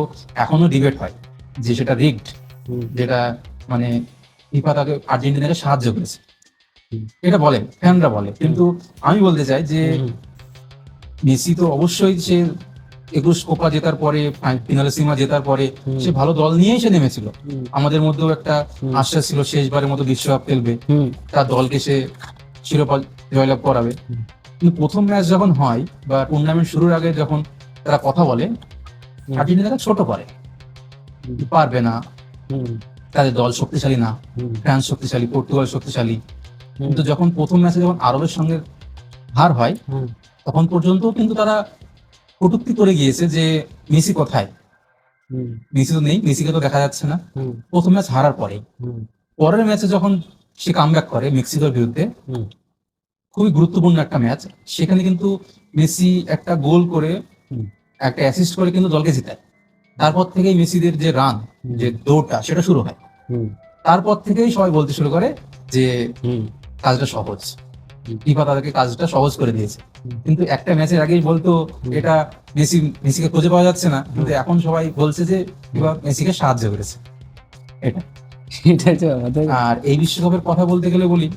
এখনো ডিবেট হয় যে সেটা রিগড, যেটা মানে ফিফা তাকে আর্জেন্টিনাকে সাহায্য করেছে, এটা বলে ফ্যানরা বলে। কিন্তু আমি বলতে চাই যে মেসি তো অবশ্যই সে 21 কোপা জেতার পরে, ফিনালেসিমা জেতার পরে সে ভালো দল নিয়েই সে নেমেছিল। আমাদের মধ্যেও একটা আশ্বাস ছিল শেষবারের মতো বিশ্বকাপ খেলবে, তার দলকে সে শিরোপা জয়লাভ করাবে। কিন্তু প্রথম ম্যাচ যখন হয় বা টুর্নামেন্ট শুরুর আগে যখন তারা কথা বলে, আর্জেন্টিনাকে ছোট করে, পারবে না, তাদের দল শক্তিশালী না, ফ্রান্স শক্তিশালী, পর্তুগাল শক্তিশালী। কিন্তু যখন প্রথম ম্যাচে যখন আরবের সঙ্গে হার হয়, তখন পর্যন্ত কিন্তু তারা কটূক্তি করে গিয়েছে যে মেসি কোথায়, মেসি তো নেই, মেসিকে তো দেখা যাচ্ছে না। প্রথম ম্যাচ হারার পরে, পরের ম্যাচে যখন সে কামব্যাক করে মেক্সিকোর বিরুদ্ধে, খুবই গুরুত্বপূর্ণ একটা ম্যাচ, সেখানে কিন্তু মেসি একটা গোল করে, একটা অ্যাসিস্ট করে কিন্তু দলকে জিতায়। তারপর থেকেই মেসিদের যে রান, যে দৌড়টা, সেটা শুরু হয়। তারপর থেকেই সবাই বলতে শুরু করে যে কাজটা সহজ, ফিফা তাদেরকে কাজটা সহজ করে দিয়েছে। কিন্তু একটা ম্যাচের আগেই বলতো এটা মেসিকে খুঁজে পাওয়া যাচ্ছে না, কিন্তু এখন সবাই বলছে যে ফিফা মেসিকে সাহায্য করেছে। আর এই বিশ্বকাপের কথা বলতে গেলে বলি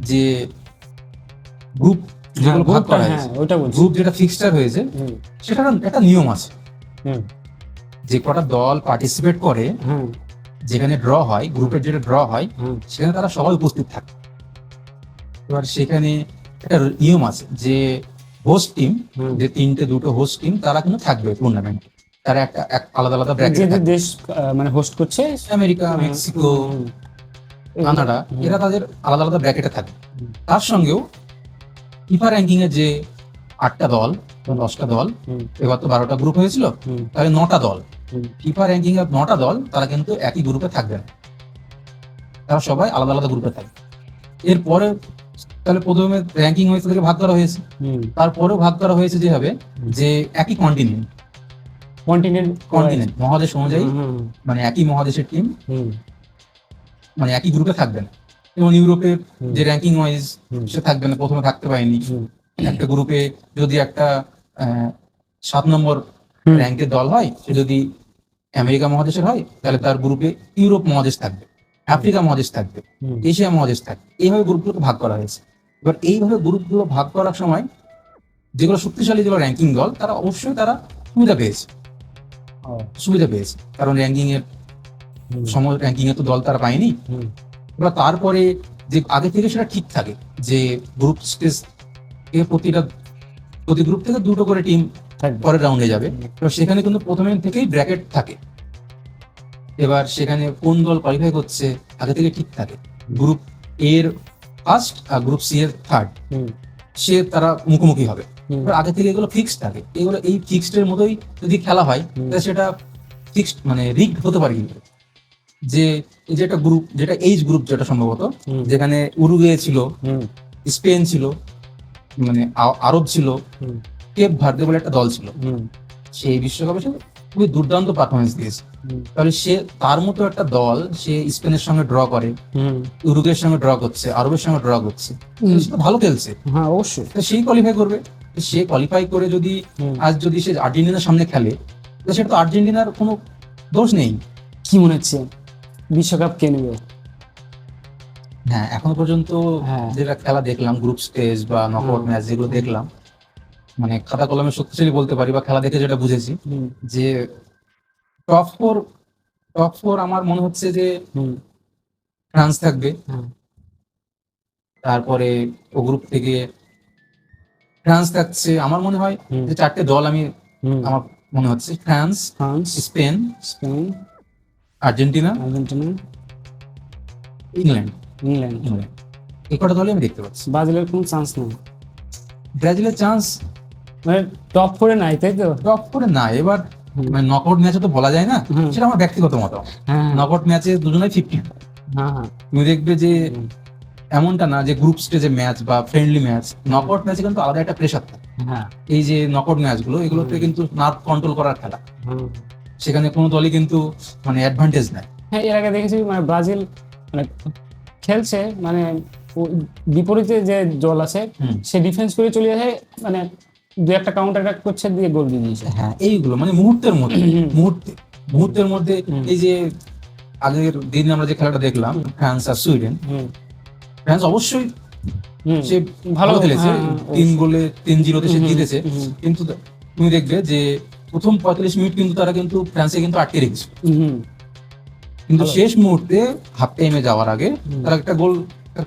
যে গ্রুপ যেগুলো ভাগ করা হয়েছে, গ্রুপ যেটা ফিক্সচার হয়েছে, সেটার একটা নিয়ম আছে, যে কটা দল পার্টিসিপেট করে, যেখানে ড্র হয়, গ্রুপের যেটা ড্র হয়, সেখানে তারা সবাই উপস্থিত থাকে। এবার সেখানে একটা নিয়ম আছে যে হোস্ট টিম, যে তিনটে দুটো হোস্ট টিম, তারা কিন্তু থাকবে টুর্নামেন্ট। তারা একটা আলাদা আলাদা যে ব্র্যাকেটে যে থাকবে। দেশ মানে হোস্ট করছে, আমেরিকা, মেক্সিকো, কানাডা, এরা তাদের আলাদা আলাদা ব্র্যাকেটে থাকবে। তার সঙ্গেও ফিফা র্যাঙ্কিং এর যে 8টা দল বা 10টা দল, এবার তো 12টা গ্রুপ হয়েছিল, তাহলে 9টা দল, ফিফা র্যাঙ্কিং এর 9টা দল, তারা কিন্তু একই গ্রুপে থাকবে না, তারা সবাই আলাদা আলাদা গ্রুপে থাকবে। এরপরে তাহলে প্রথমে র্যাঙ্কিং হয়েছে, তাদেরকে ভাগ করা হয়েছে, তারপরেও ভাগ করা হয়েছে যেভাবে যে একই কন্টিনেন্ট মহাদেশ অনুযায়ী, মানে একই মহাদেশের টিম মানে একই গ্রুপে থাকবে না। যেমন ইউরোপের যে র্যাঙ্কিং ওয়াইজ সে থাকবে না, প্রথমে থাকতে পারেনি। একটা গ্রুপে যদি একটা 7 নম্বর র্যাঙ্কের দল হয়, সে যদি আমেরিকা মহাদেশের হয়, তাহলে তার গ্রুপে ইউরোপ মহাদেশ থাকবে, আফ্রিকা মহাদেশ থাকবে, এশিয়া মহাদেশ থাকবে। এইভাবে গ্রুপগুলোকে ভাগ করা হয়েছে। এবার এইভাবে গ্রুপগুলো ভাগ করার সময় যেগুলো শক্তিশালী, যেগুলো র্যাঙ্কিং দল, তারা অবশ্যই তারা সুবিধা পেয়েছে, কারণ র্যাঙ্কিং এর সময় র্যাঙ্কিং এর তো দল তারা পায়নি। এবার তারপরে যে আগে থেকে সেটা ঠিক থাকে যে গ্রুপ স্টেজ এর প্রতি গ্রুপ থেকে দুটো করে টিম পরের রাউন্ডে যাবে। এবার সেখানে কিন্তু প্রথমে থেকেই ব্র্যাকেট থাকে। এবার সেখানে কোন দল কোয়ালিফাই করছে আগে থেকে ঠিক থাকে। গ্রুপ এর ফার্স্ট আর গ্রুপ সি এর থার্ড, সে তারা মুখোমুখি হবে। এবার আগে থেকে এগুলো ফিক্সড থাকে। এগুলো এই ফিক্সড এর মতোই যদি খেলা হয়, তাহলে সেটা ফিক্সড মানে রিগড হতে পারে। কিন্তু যে এই যে একটা গ্রুপ, যেটা এইচ গ্রুপ, যেটা সম্ভবত যেখানে উরুগুয়ে ছিল, স্পেন ছিল, মানে আরব ছিল, কেপ ভার্দে বলে একটা দল ছিল, সেই বিশ্বকাপে সে খুবই দুর্দান্ত পারফরমেন্স দিয়েছে। তাহলে সে তার মতো একটা দল, সে স্পেনের সঙ্গে ড্র করে, উরুগুয়ের সঙ্গে ড্র করছে, আরবের সঙ্গে ড্র করছে, সে তো ভালো খেলছে, হ্যাঁ অবশ্যই সেই কোয়ালিফাই করবে। সে কোয়ালিফাই করে যদি আজ যদি সে আর্জেন্টিনার সামনে খেলে, তো সেটা তো আর্জেন্টিনার কোনো দোষ নেই। কি মনে হচ্ছে বিশ্বকাপ কে নেবে? হ্যাঁ, এখনো পর্যন্ত যেটা খেলা দেখলাম, গ্রুপ স্টেজ বা নকআউট ম্যাচ যেগুলো দেখলাম, মানে খাতা কলমে শক্তিশালী বলতে পারি, বা খেলা দেখে যেটা বুঝেছি, যে টপ ফোর আমার মনে হচ্ছে যে ফ্রান্স থাকবে। তারপরে ও গ্রুপ থেকে ফ্রান্স থাকছে। আমার মনে হয় যে 4টে দল আমার মনে হচ্ছে ফ্রান্স, স্পেন, আর্জেন্টিনা, ইংল্যান্ড। এই কটা দলই আমি দেখতে পাচ্ছি। ব্রাজিলের কোনো চান্স নেই। ব্রাজিলের চান্স মানে টপ ফোরে নাই, তাই তো? টপ ফোরে না। এবার মানে নকআউট ম্যাচে তো বলা যায় না, সেটা আমার ব্যক্তিগত মত। নকআউট ম্যাচে দুজনেই 50। তুমি দেখবে যে এমনটা না যে গ্রুপ স্টেজে ম্যাচ বা ফ্রেন্ডলি ম্যাচ, নকআউট ম্যাচে কিন্তু আলাদা একটা প্রেশার থাকে। এই যে নকআউট ম্যাচগুলো, এগুলোতে কিন্তু নার্ভ কন্ট্রোল করার খেলা, সেখানে কোনো দলই কিন্তু মানে অ্যাডভান্টেজ নেয়। হ্যাঁ, এর আগে দেখেছি মানে ব্রাজিল মানে খেলছে, মানে বিপরীতে যে দল আছে সে ডিফেন্স করে চলে যায়, মানে দু একটা কাউন্টার অ্যাটাক করছে, দিয়ে গোল দিয়ে দিয়েছে। হ্যাঁ, এইগুলো মানে মুহূর্তের মধ্যে এই যে আগের দিন আমরা যে খেলাটা দেখলাম, ফ্রান্স আর সুইডেন, ফ্রান্স অবশ্যই সে ভালো খেলেছে, 3-0 সে জিতেছে। কিন্তু তুমি দেখবে যে প্রথম 45 মিনিট কিন্তু তারা কিন্তু ফ্রান্সে কিন্তু আটকে রেখেছে, কিন্তু শেষ মুহূর্তে হাফ টাইমে যাওয়ার আগে তারা একটা গোল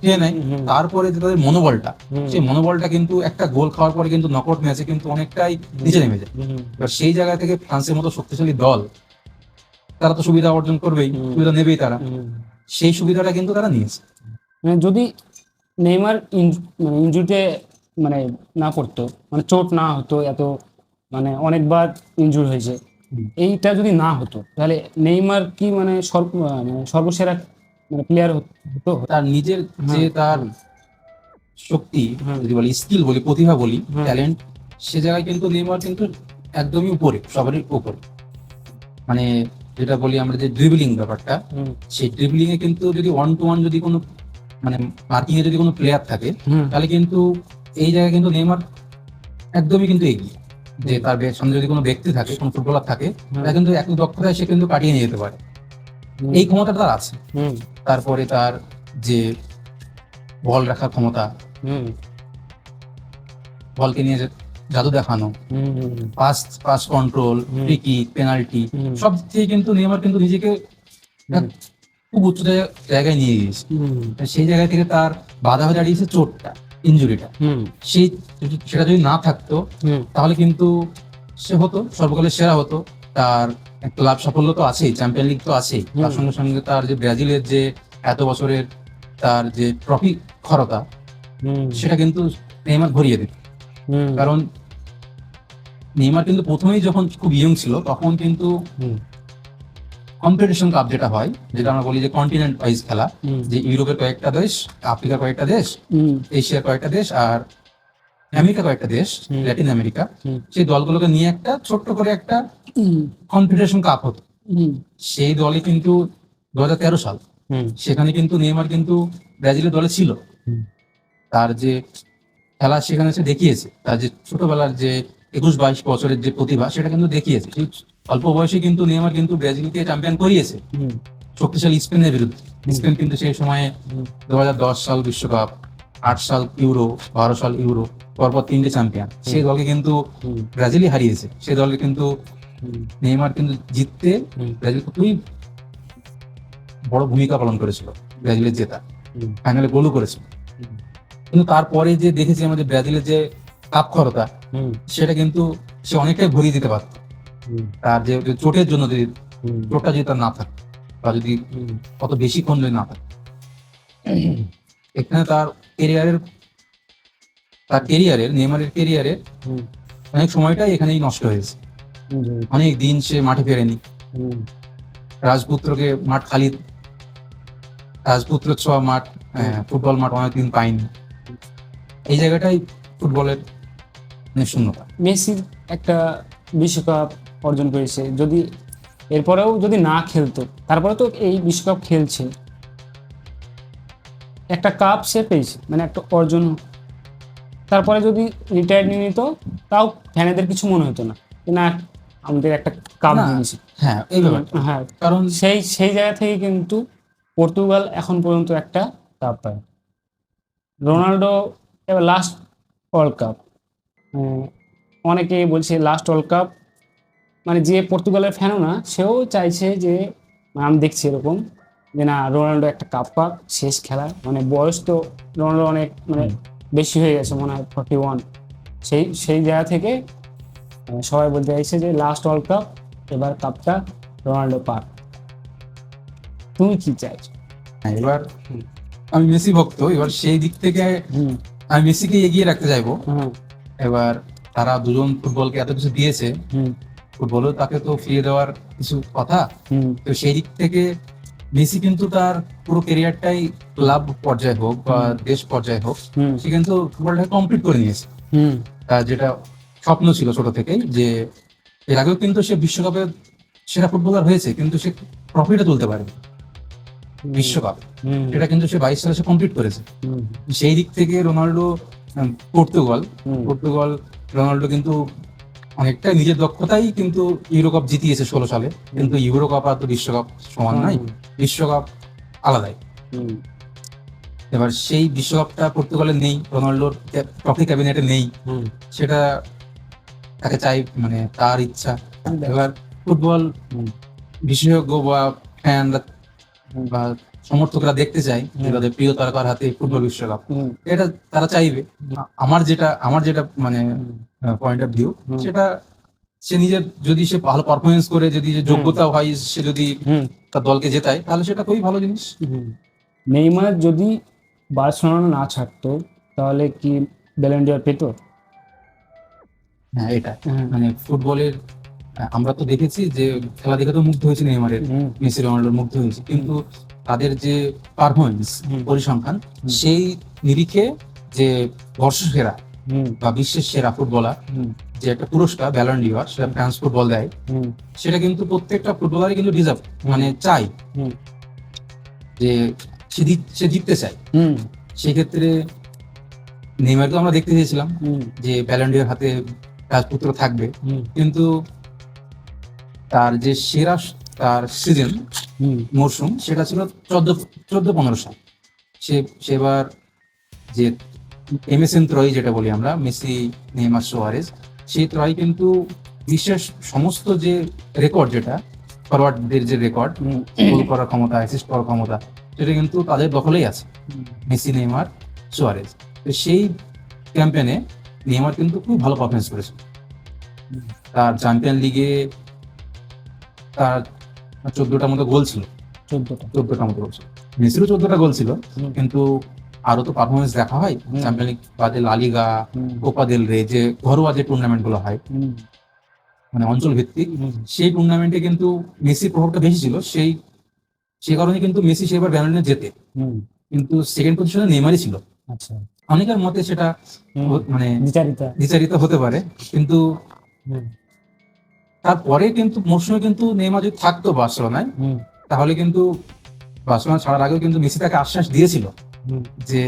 খেয়ে নেয়। তারপরে যে তাদের মনোবলটা, সেই মনোবলটা কিন্তু একটা গোল খাওয়ার পরে কিন্তু নকআউট ম্যাচে কিন্তু অনেকটাই নিচে নেমে যায়। এবার সেই জায়গা থেকে ফ্রান্সের মতো শক্তিশালী দল, তারা তো সুবিধা অর্জন করবেই, সুবিধা নেবেই তারা, সেই সুবিধাটা কিন্তু তারা নিয়েছে। মানে যদি নেইমার ইনজুরিতে মানে না পড়তো, মানে চোট না হতো, এত মানে অনেকবার ইনজুর হয়েছে, এইটা যদি না হতো, তাহলে নেইমার কি মানে সর্বসেরা মানে প্লেয়ার হতো? তার নিজের যে তার শক্তি যদি বলি, স্কিল বলি, প্রতিভা বলি, ট্যালেন্ট, সে জায়গায় কিন্তু নেইমার কিন্তু একদমই উপরে, সবারই উপরে। মানে যেটা বলি আমরা যে ড্রিবলিং ব্যাপারটা, সেই ড্রিবলিং এ কিন্তু যদি 1-to-1 যদি কোনো মানে মার্কিং এ যদি কোনো প্লেয়ার থাকে, তাহলে কিন্তু এই জায়গায় কিন্তু নেইমার একদমই কিন্তু এগিয়ে। যে তার সামনে যদি কোনো ব্যক্তি থাকে, কোনো ফুটবলার থাকে, তাহলে কিন্তু একটু দক্ষতায় সে কিন্তু কাটিয়ে নিয়ে যেতে পারে, এই ক্ষমতা তার আছে। তারপরে তার যে বল রাখার ক্ষমতা, বলকে নিয়ে জাদু দেখানো, pass control, free kick, penalty, সব থেকে কিন্তু নেইমার কিন্তু নিজেকে খুব উচ্চ জায়গায় নিয়ে গিয়েছে। সেই জায়গা থেকে তার বাধা হয়ে দাঁড়িয়েছে চোটটা। ইনজুরিটা, সেই সেটা যদি না থাকতো তাহলে কিন্তু সে হতো সর্বকালের সেরা হতো। তার ক্লাব সাফল্য তো আছেই, চ্যাম্পিয়ন লিগ তো আছেই, তার সঙ্গে সঙ্গে তার যে ব্রাজিলের যে এত বছরের তার যে ট্রফি ক্ষরতা, সেটা কিন্তু নেইমার ভরিয়ে দিত। কারণ নেইমার কিন্তু প্রথমেই যখন খুব ইয়ং ছিল তখন কিন্তু কনফেডারেশন কাপ যেটা হয়, যেটা আমরা বলি যে কন্টিনেন্ট ওয়াইজ খেলা, যে ইউরোপের কয়েকটা দেশ, আফ্রিকার কয়েকটা দেশ, এশিয়ার কয়েকটা দেশ আর আমেরিকা কয়েকটা দেশ, ল্যাটিন আমেরিকা, সেই দলগুলোকে নিয়ে একটা ছোট্ট করে একটা কনফেডারেশন কাপ হতো। সেই দলে কিন্তু 2013 সাল, সেখানে কিন্তু নেইমার কিন্তু ব্রাজিলের দলে ছিল। তার যে খেলা সেখানে সে দেখিয়েছে, তার যে ছোটবেলার যে 21-22 বছরের যে প্রতিভা সেটা কিন্তু দেখিয়েছে। সেই অল্প বয়সে কিন্তু নেইমার কিন্তু ব্রাজিলকে চ্যাম্পিয়ন করিয়েছে শক্তিশালী স্পেনের বিরুদ্ধে। স্পেন কিন্তু সেই সময়ে 2010 সাল বিশ্বকাপ, 8 সাল ইউরো, 12 সাল ইউরো, পরপর 3টে চ্যাম্পিয়ন। সেই দলকে কিন্তু ব্রাজিলই হারিয়েছে। সেই দলকে কিন্তু নেইমার কিন্তু জিততে ব্রাজিল খুবই বড় ভূমিকা পালন করেছিল ব্রাজিলের জেতা, ফাইনালে গোলও করেছিল। কিন্তু তারপরে যে দেখেছি আমাদের ব্রাজিলের যে তাপক্ষরতা, সেটা কিন্তু সে অনেকটাই ভরিয়ে দিতে পারত। তার যে চোটের জন্য যদি চোটটা যদি তার না থাকতো, বা যদি কত বেশিক্ষণ যদি না থাকতো, এখানে তার কেরিয়ারের নেইমারের কেরিয়ারের অনেক সময়টাই এখানেই নষ্ট হয়েছে। অনেক দিন সে মাঠে ফেরেনি। রাজপুত্রকে মাঠ খালি, রাজপুত্র ছোঁয়া মাঠ, ফুটবল মাঠ অনেকদিন পাইনি। এই জায়গাটাই ফুটবলের শূন্যতা। মেসির একটা বিশ্বকাপ অর্জন করেছে, যদি এরপরেও যদি না খেলতো, তারপরে তো এই বিশ্বকাপ খেলছে, একটা কাপ সে পেয়েছে, মানে একটা অর্জন। তারপরে যদি রিটায়ার নিয়ে নিত, তাও ফ্যানেদের কিছু মনে হতো না, না আমাদের একটা কাপ দিয়েছে। হ্যাঁ, এই ব্যাপার। হ্যাঁ, কারণ সেই জায়গা থেকে কিন্তু পর্তুগাল এখন পর্যন্ত একটা কাপ পায়। রোনাল্ডো এবার লাস্ট ওয়ার্ল্ড কাপ, অনেকেই বলছে লাস্ট ওয়ার্ল্ড কাপ, মানে যে পর্তুগালের ফ্যানও না সেও চাইছে যে, আমি দেখছি এরকম যে না, রোনাল্ডো একটা কাপ পাক শেষ খেলা। মানে বয়স তো রোনাল্ডো অনেক মানে বেশি হয়ে গেছে, মনে হয় 41। সেই জায়গা থেকে সবাই বলতে চাইছে যে লাস্ট ওয়ার্ল্ড কাপ, এবার কাপটা রোনাল্ডো পাক। তুমি কি চাইছো? এবার আমি মেসি ভক্ত, এবার সেই দিক থেকে আমি মেসিকে এগিয়ে রাখতে চাইবো। এবার তারা দুজন ফুটবলকে এত কিছু দিয়েছে, ফুটবলও তাকে তো ফিরিয়ে দেওয়ার কিছু কথা। তো সেই দিক থেকে মেসি কিন্তু তার পুরো ক্যারিয়ারটাই ক্লাব পর্যায়ে হোক বা দেশ পর্যায়ে হোক, সে কিন্তু ফুটবলটা কমপ্লিট করে নিয়েছে। তার যেটা স্বপ্ন ছিল ছোট থেকেই, যে এর আগেও কিন্তু সে বিশ্বকাপের সেরা ফুটবলার হয়েছে, কিন্তু সে ট্রফিটা তুলতে পারেনি বিশ্বকাপ। এটা কিন্তু সে 22 সালে সে কমপ্লিট করেছে। সেই দিক থেকে রোনাল্ডো, পর্তুগাল রোনাল্ডো কিন্তু অনেকটা নিজের দক্ষতাই কিন্তু ইউরোকাপ জিতিয়েছে 16 সালে, কিন্তু ইউরোকাপ আর তো বিশ্বকাপ সমান নাই, বিশ্বকাপ আলাদাই। এবার সেই বিশ্বকাপটা পর্তুগালের নেই, রোনাল্ডোর ট্রফি ক্যাবিনেটে নেই, সেটা তাকে চাই, মানে তার ইচ্ছা। এবার ফুটবল বিশেষজ্ঞ বা ফ্যানরা বা সমর্থকরা দেখতে চাই তাদের প্রিয় তারকার হাতে ফুটবল বিশ্বকাপ, এটা তারা চাইবে। আমার যেটা মানে পয়েন্ট অফ ভিউ, সেটা সে নিজের যদি সে ভালো পারফরমেন্স করে, যদি যোগ্যতা হয়, সে যদি তার দলকে জেতায়, তাহলে সেটা খুবই ভালো জিনিস। নেইমার যদি বার্সেলোনা না ছাড়তো, তাহলে কি ব্যালন ডি'অর পেতো? হ্যাঁ, এটা মানে ফুটবলের আমরা তো দেখেছি যে খেলা দেখে তো মুগ্ধ হয়েছে নেইমারের, মেসি রোনাল্ডোর মুগ্ধ হয়েছে, কিন্তু তাদের যে পারফরমেন্স, পরিসংখ্যান, সেই নিরিখে যে বর্ষসেরা বা বিশ্বের সেরা ফুটবলার যে একটা পুরস্কার ব্যালন ডি'অর, সেটা ফ্রান্স ফুটবল দেয়, সেটা কিন্তু প্রত্যেকটা ফুটবলারই কিন্তু ডিজার্ভ, মানে চাই যে সে জিততে চায়। সেক্ষেত্রে নেইমারকে আমরা দেখতে চেয়েছিলাম যে ব্যালন ডি'অর হাতে রাজপুত্র থাকবে, কিন্তু তার যে সেরা তার সিজন মরশুম, সেটা ছিল 14-15 সাল। সেবার যে এমএসএন ত্রয়ী যেটা বলি আমরা, মেসি, নেইমার, সুয়ারেজ, সেই ত্রয়ী কিন্তু বিশ্বের সমস্ত যে রেকর্ড, যেটা ফরওয়ার্ডদের যে রেকর্ড, গোল করার ক্ষমতা, অ্যাসিস্ট করার ক্ষমতা, সেটা কিন্তু তাদের দখলেই আছে, মেসি, নেইমার, সুয়ারেজ। তো সেই ক্যাম্পেনে নেইমার কিন্তু খুব ভালো পারফরমেন্স করেছে। তার চ্যাম্পিয়ন লিগে তার 14টার মতো গোল ছিল, 14টার মতো গোল ছিল। মেসিরও 14টা গোল ছিল, কিন্তু আরো তো পারফরমেন্স দেখা হয় চ্যাম্পিয়ন লিগ বাদে লা লিগা, কোপা দেল রে, যে ঘরোয়া যে টুর্নামেন্ট গুলো হয় মানে অঞ্চল ভিত্তিক, সেই টুর্নামেন্টে কিন্তু মেসির প্রভাবটা বেশি ছিল। সেই কারণে কিন্তু মেসি সেবার ব্যালন ড'র জেতে, কিন্তু সেকেন্ড পজিশনে নেইমারই ছিল। আচ্ছা, অনেকের মতে সেটা মানে বিচারিত হতে পারে, কিন্তু তারপরে কিন্তু মৌসুমে কিন্তু নেইমার যদি থাকতো বার্সেলোনায়, তাহলে কিন্তু বার্সেলোনা ছাড়ার আগেও কিন্তু মেসি তাকে আশ্বাস দিয়েছিল যে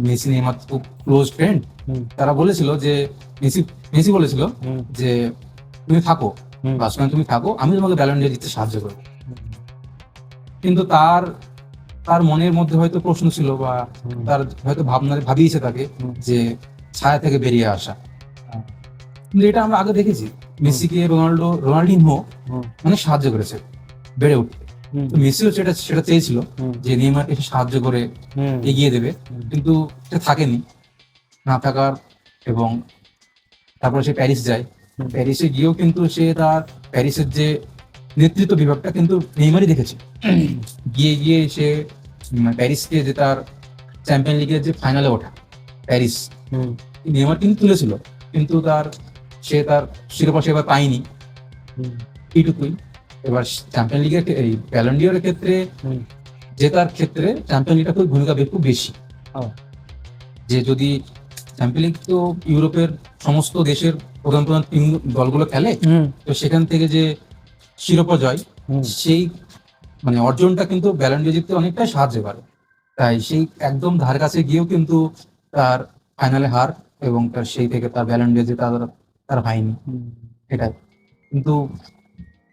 মেসি নেইমার খুব ক্লোজ ফ্রেন্ড। তারা বলেছিল যে মেসি বলেছিল যে তুমি থাকো বার্সেলোনায়, তুমি থাকো, আমি তোমাকে ব্যালন ড'র জিততে সাহায্য করবো। কিন্তু তার মনের মধ্যে হয়তো প্রশ্ন ছিল, বা তার হয়তো ভাবিয়েছে তাকে যে ছায়া থেকে বেরিয়ে আসা। কিন্তু এটা আমরা আগে দেখেছি, মেসিকে রোনাল্ডিনহো অনেক সাহায্য করেছে বেড়ে উঠতে। তো মেসিও সেটা চেয়েছিল যে নেইমারকে সাহায্য করে এগিয়ে দেবে, কিন্তু সে থাকেনি, না থাকার, এবং তারপরে সে প্যারিস যায়। প্যারিসে গিয়েও কিন্তু সে তার প্যারিসের যে নেতৃত্ব বিভাগটা কিন্তু নেইমারই দেখেছে। গিয়ে সে প্যারিসকে, যে তার চ্যাম্পিয়ন লিগের যে ফাইনালে ওঠা প্যারিস, নেইমার কিন্তু তুলেছিল, কিন্তু তার শিরোপা সেবার পায়নি, এইটুকুই। এবার চ্যাম্পিয়ন লিগের এই ব্যালন ডি'রের ক্ষেত্রে জেতার ক্ষেত্রে চ্যাম্পিয়ন লিগটা খুব ভূমিকা খুব বেশি। যে যদি চ্যাম্পিয়ন লিগ তো ইউরোপের সমস্ত দেশের প্রধান প্রধান টিম দলগুলো খেলে, তো সেখান থেকে যে শিরোপা জয়, সেই মানে অর্জনটা কিন্তু ব্যালন ডি জিততে অনেকটাই সাহায্য করে। তাই সেই একদম ধার কাছে গিয়েও কিন্তু তার ফাইনালে হার, এবং তার সেই থেকে তার ব্যালন ডি জেতা তার হয়নি। এটাই কিন্তু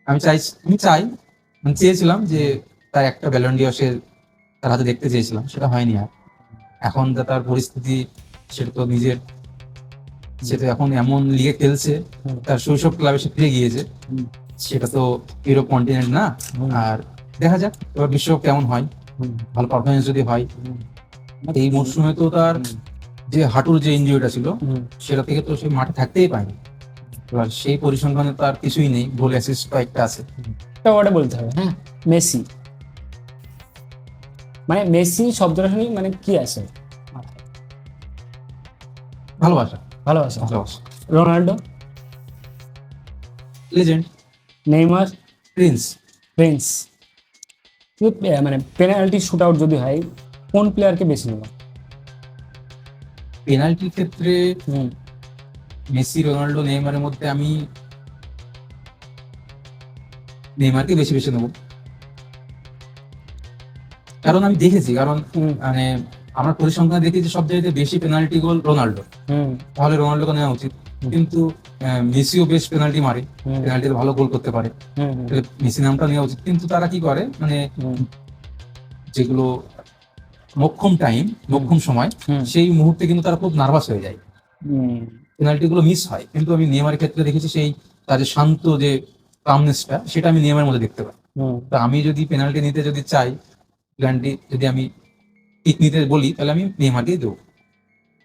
আমি চেয়েছিলাম যে তার একটা ব্যালন ডি সে তার হাতে দেখতে চেয়েছিলাম, সেটা হয়নি। আর এখন তার পরিস্থিতি, সেটা তো সে তো এখন এমন লিগে খেলছে, তার শৈশব ক্লাবে সে ফিরে গিয়েছে, সেটা তো ইউরোপ কন্টিনেন্ট না। আর দেখা যাক এবার বিশ্বকাপ কেমন হয়, ভালো পারফরমেন্স যদি হয়। এই মরশুমে তো তার যে হাঁটুর যে ইনজুরিটা ছিল, সেটা থেকে তো সে মাঠে থাকতেই পায়নি। এবার সেই পরিসংখ্যানে তার কিছুই নেই, গোল অ্যাসিস্ট কয়েকটা আছে। ওটা বলতে হবে। হ্যাঁ, মেসি মানে মেসি শব্দটা শুনি মানে কি আছে? ভালোবাসা। Ronaldo legend, Neymar Prince. মানে পেনাল্টি শুট আউট যদি হয়, কোন প্লেয়ারকে বেশি নেব? পেনাল্টির ক্ষেত্রে মেসি, রোনাল্ডো, নেইমারের মধ্যে আমি নেইমারকে বেশি নেব। কারণ আমি দেখেছি, মানে আমরা পরিসংখ্যান দেখেছি সব জায়গাতে বেশি পেনাল্টি গোল রোনাল্ডো, তাহলে রোনাল্ডোকে নেওয়া উচিত। কিন্তু মেসিও বেশ পেনাল্টি মারে, পেনাল্টিতে ভালো গোল করতে পারে, মেসি নামটা নেওয়া উচিত। কিন্তু তারা কি করে, মানে যেগুলো মোক্ষম সময়, সেই মুহূর্তে কিন্তু তারা খুব নার্ভাস হয়ে যায়, পেনাল্টি গুলো মিস হয়। কিন্তু আমি নেইমারের ক্ষেত্রে দেখেছি সেই তার যে শান্ত যে কামনেসটা, সেটা আমি নেইমারের মধ্যে দেখতে পাই। তো আমি যদি পেনাল্টি নিতে চাই, পেনাল্টি যদি আমি ঠিক নিতে বলি, তাহলে আমি নেইমারকেই দেবো।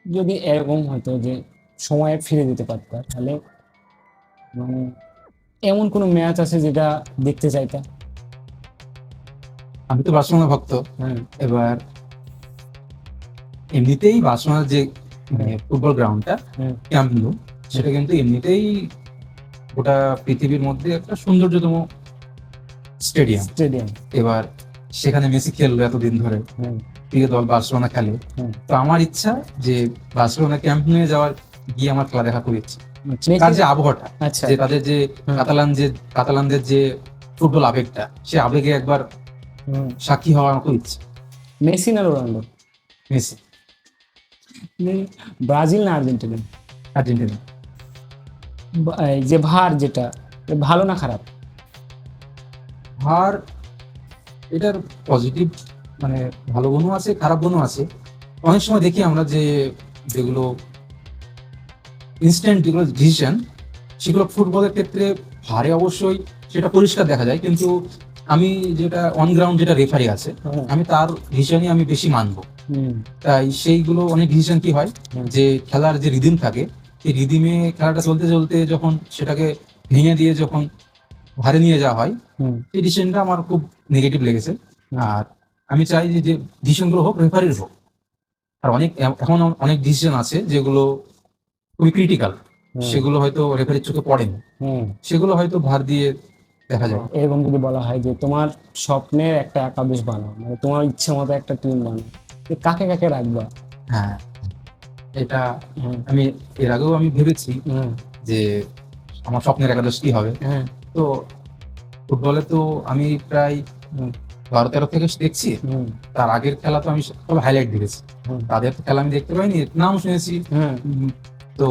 যদি এরকম হয়তো যে সময়ে ফিরে দিতে পারত, তাহলে মানে এমন কোন ম্যাচ আছে যেটা দেখতে চাইতা? আমি তো বার্সেলোনা ভক্ত। এবার এমনিতেই বার্সেলোনার যে ফুটবল গ্রাউন্ডটা ক্যাম্প নু, সেটা কিন্তু এমনিতেই গোটা পৃথিবীর মধ্যে একটা সৌন্দর্যতম স্টেডিয়াম। এবার সেখানে মেসি খেললো এতদিন ধরে, প্রিয় দল বার্সেলোনা খেলে। তো আমার ইচ্ছা যে বার্সেলোনা ক্যাম্প নিয়ে যাওয়ার, গিয়ে আমার খেলা দেখা খুব ইচ্ছে। তার যে আবহাওয়াটা, যে তাদের যে কাতালানদের যে ফুটবল আবেগটা, সে আবেগে একবার সাক্ষী হওয়ার খুব ইচ্ছে। মেসি না রোনাল্ডো? মেসি। ব্রাজিল না আর্জেন্টিনা? যে ভার, যেটা ভালো না খারাপ? ভার, এটার পজিটিভ মানে ভালো গুণও আছে, খারাপ গুণও আছে। অনেক সময় দেখি আমরা যেগুলো ইনস্ট্যান্ট যেগুলো ডিসিশন, সেগুলো ফুটবলের ক্ষেত্রে ভারে অবশ্যই সেটা পরিষ্কার দেখা যায়। কিন্তু আমি যেটা অন গ্রাউন্ড যেটা রেফারি আছে, আমি তার ডিসিশনই আমি বেশি মানবো। তাই সেইগুলো অনেক ডিসিশন কি হয় যে খেলার যে রিদিম থাকে সেই রিদিমে খেলাটা চলতে চলতে যখন সেটাকে ভেঙে দিয়ে যখন ধারে নিয়ে যাওয়া হয় সেই ডিসিশনটা আমার খুব নেগেটিভ লেগেছে। আর আমি চাই যে ডিসিশনগুলো হোক রেফারির হোক। আর এখন অনেক ডিসিশন আছে যেগুলো খুবই ক্রিটিক্যাল, সেগুলো হয়তো রেফারির চোখে পড়েনি, সেগুলো হয়তো ভার দিয়ে দেখা যায়। এরকম যদি বলা হয় যে তোমার স্বপ্নের একটা একাদশ বানাও, মানে তোমার ইচ্ছে মতো একটা টিম বানাও, কাকে কাকে রাখবা? হ্যাঁ, এটা আমি এর আগেও আমি ভেবেছি যে আমার স্বপ্নের একাদশ কি হবে। তো ফুটবলে তো আমি প্রায় 12-13 থেকে দেখছি। তার আগের খেলা তো আমি সব হাইলাইট দেখেছি, তাদের তো খেলা আমি দেখতে পাইনি, নাম শুনেছি। তো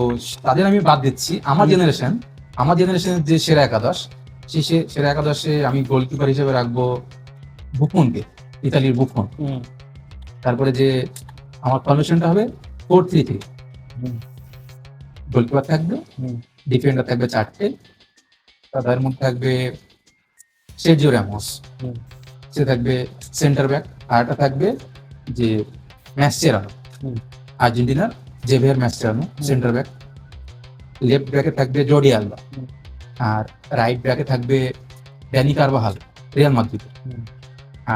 তাদের আমি বাদ দিচ্ছি। আমার জেনারেশনের যে সেরা একাদশ, সেই সেরা একাদশে আমি গোলকিপার হিসেবে রাখবো বুফনকে, ইতালির বুফন। তারপরে যে আমার ফরমেশনটা হবে 4-3-3, গোলকিপার থাকবে, ডিফেন্ডার থাকবে 4টে, তাদের মধ্যে থাকবে সের্জিও রামোস, সে থাকবে সেন্টার ব্যাক, আর একটা থাকবে যে ম্যাসচেরানো, আর্জেন্টিনার জেভিয়ার ম্যাসচেরানো সেন্টার ব্যাক। লেফট ব্যাকে থাকবে জর্ডি আলবা, আর রাইট ব্যাকে থাকবে ড্যানি কারভাহাল, রিয়াল মাদ্রিদ।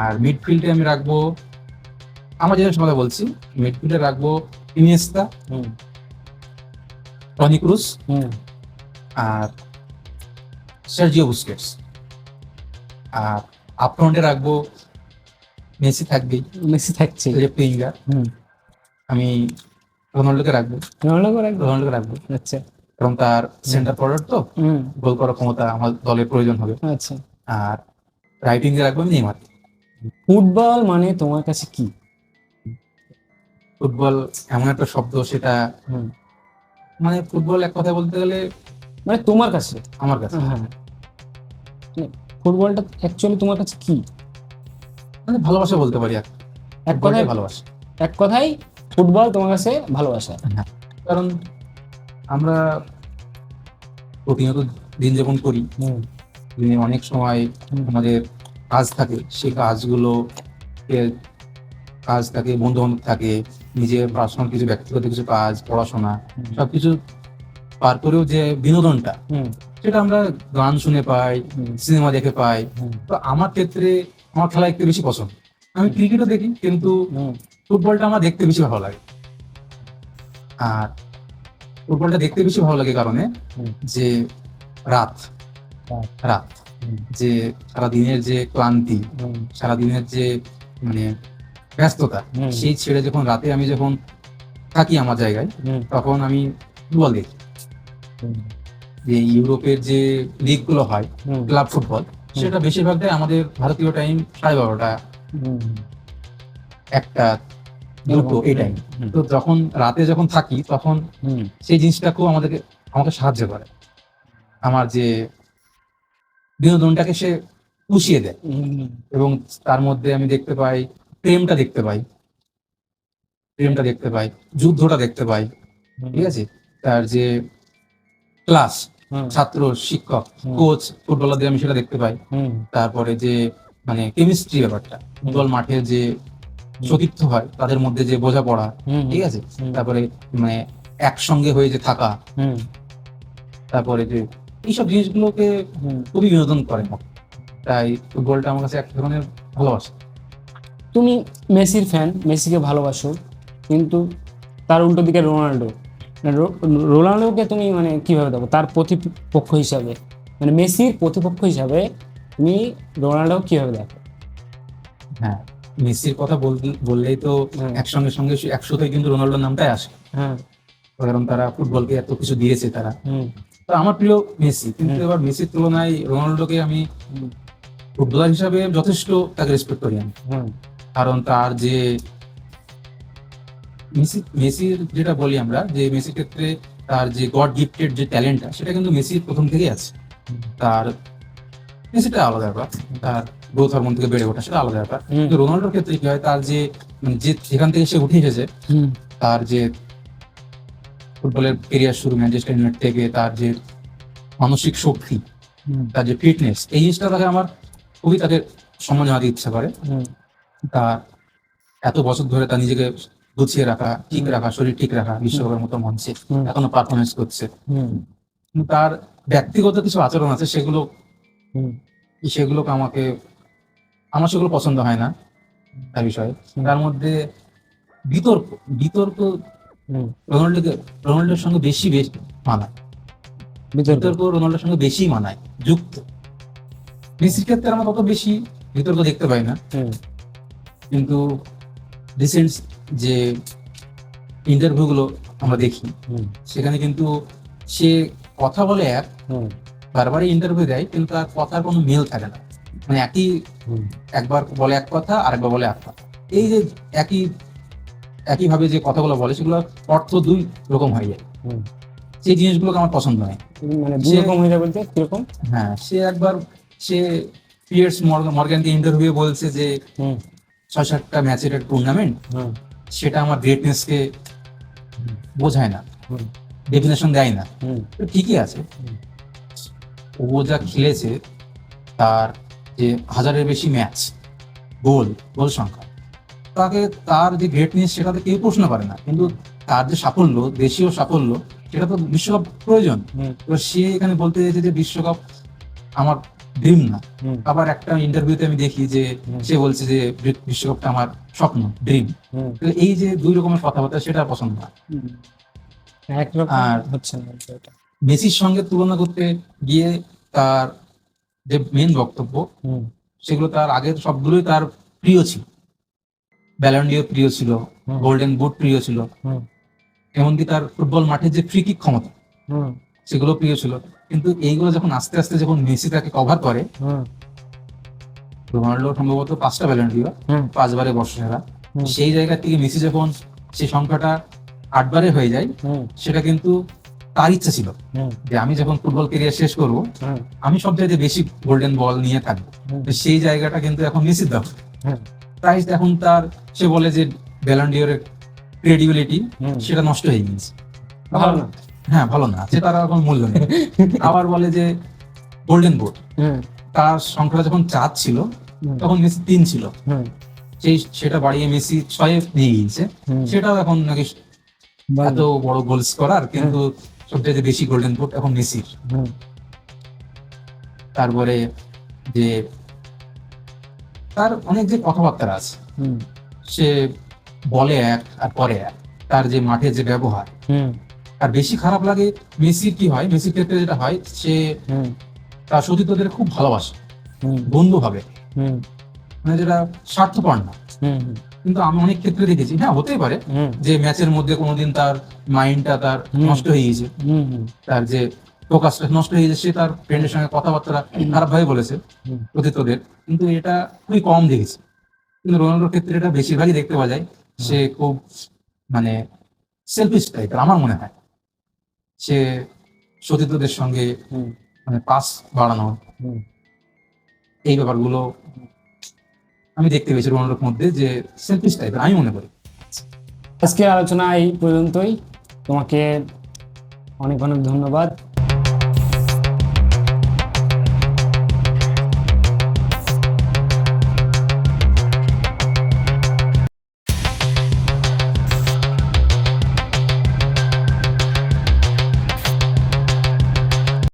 আর মিডফিল্ডে আমি রাখবো, আমার জেনারেশন কথা বলছি, মিডফিল্ডে রাখবো ইনিয়েস্তা, টনি ক্রুস, আর সার্জিও বুস্কেটস। আর আপফ্রন্টে রাখবো মেসি থাকবেই, মেসি থাকছে, লেফট উইঙ্গার আমি রোনাল্ডোকে রাখবো, রোনাল্ডোকে রাখবো। আচ্ছা, কারণ তার সেন্টার ফরওয়ার্ড তো গোল করার ক্ষমতা আমার দলের প্রয়োজন হবে। আচ্ছা। আর রাইট উইঙ্গে রাখবো আমি নেইমার। ফুটবল মানে তোমার কাছে কি? ফুটবল এমন একটা শব্দ, সেটা মানে ফুটবল এক কথায় বলতে গেলে মানে তোমার কাছে, আমার কাছে ফুটবলটা অ্যাকচুয়ালি তোমার কাছে কি? মানে ভালোবাসা বলতে পারি, এক কথায় ভালোবাসা। এক কথায় ফুটবল তোমার কাছে ভালোবাসা। কারণ আমরা প্রতিনিয়ত দিন যাপন করি, দিনে অনেক সময় আমাদের কাজ থাকে, সেই কাজগুলো থাকে, বন্ধু বান্ধব থাকে, নিজের পার্সোনাল কিছু ব্যক্তিগত কিছু কাজ, পড়াশোনা, সবকিছু পার করেও যে বিনোদনটা, সেটা আমরা গান শুনে পাই, সিনেমা দেখে পাই। তো আমার ক্ষেত্রে আমার খেলা একটু বেশি পছন্দ। আমি ক্রিকেটও দেখি, কিন্তু ফুটবলটা আমার দেখতে বেশি ভালো লাগে। আর ফুটবলটা দেখতে বেশি ভালো লাগে কারণে যে রাত যে সারাদিনের যে ক্লান্তি, সারাদিনের যে মানে ব্যস্ততা, সেই ছেড়ে যখন রাতে আমি যখন থাকি আমার জায়গায়, তখন আমি ফুটবল দেখি। যে ইউরোপের যে লিগ গুলো হয় ক্লাব ফুটবল, সেটা বেশিরভাগটাই আমাদের ভারতীয় টাইম 12:30, 1টা, 2টো এই টাইম। তো যখন রাতে যখন থাকি, তখন সেই জিনিসটা খুব আমাকে সাহায্য করে, আমার যে বিনোদনটাকে সে পুষিয়ে দেয়। এবং তার মধ্যে আমি দেখতে পাই প্রেমটা দেখতে পাই, যুদ্ধটা দেখতে পাই, ঠিক আছে। তার যে ক্লাস, ছাত্র, শিক্ষক, কোচ, ফুটবলারদের আমি সেটা দেখতে পাই। তারপরে যে মানে কেমিস্ট্রি ব্যাপারটা, ফুটবল মাঠে যে সতীর্থ হয় তাদের মধ্যে যে বোঝাপড়া, ঠিক আছে। তারপরে মানে একসঙ্গে হয়ে যে থাকা, তারপরে যে এইসব জিনিসগুলোকে খুবই বিনোদন করে। তাই ফুটবলটা আমার কাছে এক ধরনের ভালোবাসা। তুমি মেসির ফ্যান, মেসিকে ভালোবাসো, কিন্তু তার উল্টো দিকে রোনাল্ডোকে তুমি মানে কিভাবে দেখো তার প্রতিপক্ষ হিসাবে, মানে মেসির প্রতিপক্ষ হিসাবে তুমি রোনাল্ডো কিভাবে দেখো? হ্যাঁ, মেসির কথা বললেই তো একসঙ্গে 100তেই কিন্তু রোনাল্ডোর নামটাই আসে। কারণ তারা ফুটবলকে এত কিছু দিয়েছে তারা। তো আমার প্রিয় মেসি, কিন্তু এবার মেসির তুলনায় রোনাল্ডোকে আমি ফুটবলার হিসাবে যথেষ্ট তাকে রেসপেক্ট করি আমি। কারণ তার যে মেসির যেটা বলি আমরা, যে মেসির ক্ষেত্রে তার যে গড গিফটেড যে ট্যালেন্টটা, সেটা কিন্তু মেসির প্রথম থেকেই আছে। তার মেসিটা আলাদা ব্যাপার, তার গ্রোথ হরমোন থেকে বেড়ে ওঠা সেটা আলাদা ব্যাপার। কিন্তু রোনাল্ডোর ক্ষেত্রে কি হয়, তার যে মানে যে যেখান থেকে সে উঠে এসেছে, তার যে ফুটবলের কেরিয়ার শুরু ম্যানচেস্টার ইউনাইটেড থেকে, তার যে মানসিক শক্তি, তার যে ফিটনেস, এই জিনিসটা তাকে আমার খুবই তাকে সম্মান জানাতে ইচ্ছা করে। তার এত বছর ধরে তার নিজেকে গুছিয়ে রাখা, ঠিক রাখা, শরীর ঠিক রাখা, বিশ্বকাপের মতো মঞ্চে এখনো পারফরমেন্স করছে। কিন্তু তার ব্যক্তিগত কিছু আচরণ আছে, সেগুলোকে আমার সেগুলো পছন্দ হয় না তার বিষয়ে। তার মধ্যে বিতর্ক বিতর্ক রোনাল্ডোর সঙ্গে বেশি মানায়। বিতর্ক রোনাল্ডোর সঙ্গে বেশি মানায়, যুক্ত। মেসির ক্ষেত্রে আমরা তত বেশি বিতর্ক দেখতে পাই না, কিন্তু রিসেন্ট যে ইন্টারভিউ গুলো আমরা দেখি সেখানে কিন্তু সে কথা বলে বারবারই ইন্টারভিউ দেয়, কিন্তু তার কথার কোনো মিল থাকে না। মানে একবার বলে এক কথা, আরেকবার বলে এক কথা। এই যে একইভাবে যে কথাগুলো বলে, সেগুলো অর্থ দুই রকম হয়ে যায়। সেই জিনিসগুলোকে আমার পছন্দ নয়। মানে দুই রকম হয়ে যায় বলতে কিরকম? হ্যাঁ, সে পিয়ার্স মর্গানকে ইন্টারভিউ বলছে যে ৬-৭টা ম্যাচের একটা টুর্নামেন্ট, সেটা আমার গ্রেটনেসকে বোঝায় না, ডেফিনেশন দেয় না। ঠিকই আছে, ও যা খেলেছে, তার যে 1000-এর বেশি ম্যাচ, গোল সংখ্যা, তার যে গ্রেটনেস সেটা তো কেউ প্রশ্ন করে না। কিন্তু তার যে সাফল্য, দেশীয় সাফল্য, সেটা তো বিশ্বকাপ প্রয়োজন। এবার সে এখানে বলতে চাইছে যে বিশ্বকাপ আমার ড্রিম না। আবার একটা ইন্টারভিউতে আমি দেখি যে সে বলছে যে বিশ্বকাপটা আমার স্বপ্ন, ড্রিম। এই যে দুই রকমের কথাবার্তা, সেটা পছন্দ না। আর হচ্ছে না এটা। মেসির সঙ্গে তুলনা করতে গিয়ে তার যে মেন বক্তব্য, সেগুলো তার আগের সবগুলোই তার প্রিয় ছিল। ব্যালন ডিওর প্রিয় ছিল, গোল্ডেন বুট প্রিয় ছিল, এমনকি তার ফুটবল মাঠে যে ফ্রি কিক ক্ষমতা, সেগুলো প্রিয় ছিল। কিন্তু এইগুলো যখন আস্তে আস্তে যখন মেসি তাকে কভার করে, রোনাল্ডো সম্ভবত 5টা ব্যালন ডিও, 5 বারে বর্ষসেরা, সেই জায়গা থেকে মেসি যখন সেই সংখ্যাটা 8 বারে হয়ে যায়, সেটা কিন্তু তার ইচ্ছা ছিল যে আমি যখন ফুটবল ক্যারিয়ার শেষ করব, আমি সব জায়গায় বেশি গোল্ডেন বল নিয়ে থাকবো। সেই জায়গাটা কিন্তু এখন মেসির দাও। তাই এখন সে বলে যে ব্যালন ডিওরের ক্রেডিবিলিটি সেটা নষ্ট হয়ে গেছে। ভালো না, হ্যাঁ ভালো না, সে তার এখন মূল্য নেই। আবার বলে যে গোল্ডেন বুট, তার সংখ্যাটা যখন 4 ছিল, তখন মেসি 3 ছিল, সেটা বাড়িয়ে মেসি 6 নিয়ে গিয়েছে। সেটাও এখন নাকি এত বড় গোল স্কোরার, কিন্তু সবচেয়ে বেশি গোল্ডেন বুট এখন মেসির। তারপরে যে তার অনেক যে কথাবার্তা আছে, সে বলে এক আর করে এক, তার যে মাঠে যে ব্যবহার। আর বেশি খারাপ লাগে মেসির কি হয়, মেসির ক্ষেত্রে যেটা হয়, সে তার সতীর্থদের খুব ভালোবাসে, বন্ধু ভাবে, মানে যেটা স্বার্থপর না। কিন্তু আমি অনেক ক্ষেত্রে দেখেছি, হ্যাঁ হতেই পারে যে ম্যাচের মধ্যে কোনোদিন তার মাইন্ডটা তার নষ্ট হয়ে গেছে, তার যে ফোকাসটা নষ্ট হয়ে গেছে, সে তার ফ্রেন্ডের সঙ্গে কথাবার্তা খারাপ ভাবে বলেছে প্রতিত্বদের, কিন্তু এটা খুবই কম দেখেছি। কিন্তু রোনাল্ডোর ক্ষেত্রে এটা বেশিরভাগই দেখতে পাওয়া যায়। সে খুব মানে সেলফিশ টাইপের আমার মনে হয়। সে সতীর্থদের সঙ্গে মানে পাস বাড়ানো, এই ব্যাপারগুলো আমি দেখতে পেয়েছি রোনাল্ডোর মধ্যে, যে সেলফিশ টাইপের আমি মনে করি। আজকের আলোচনা এই পর্যন্তই। তোমাকে অনেক অনেক ধন্যবাদ।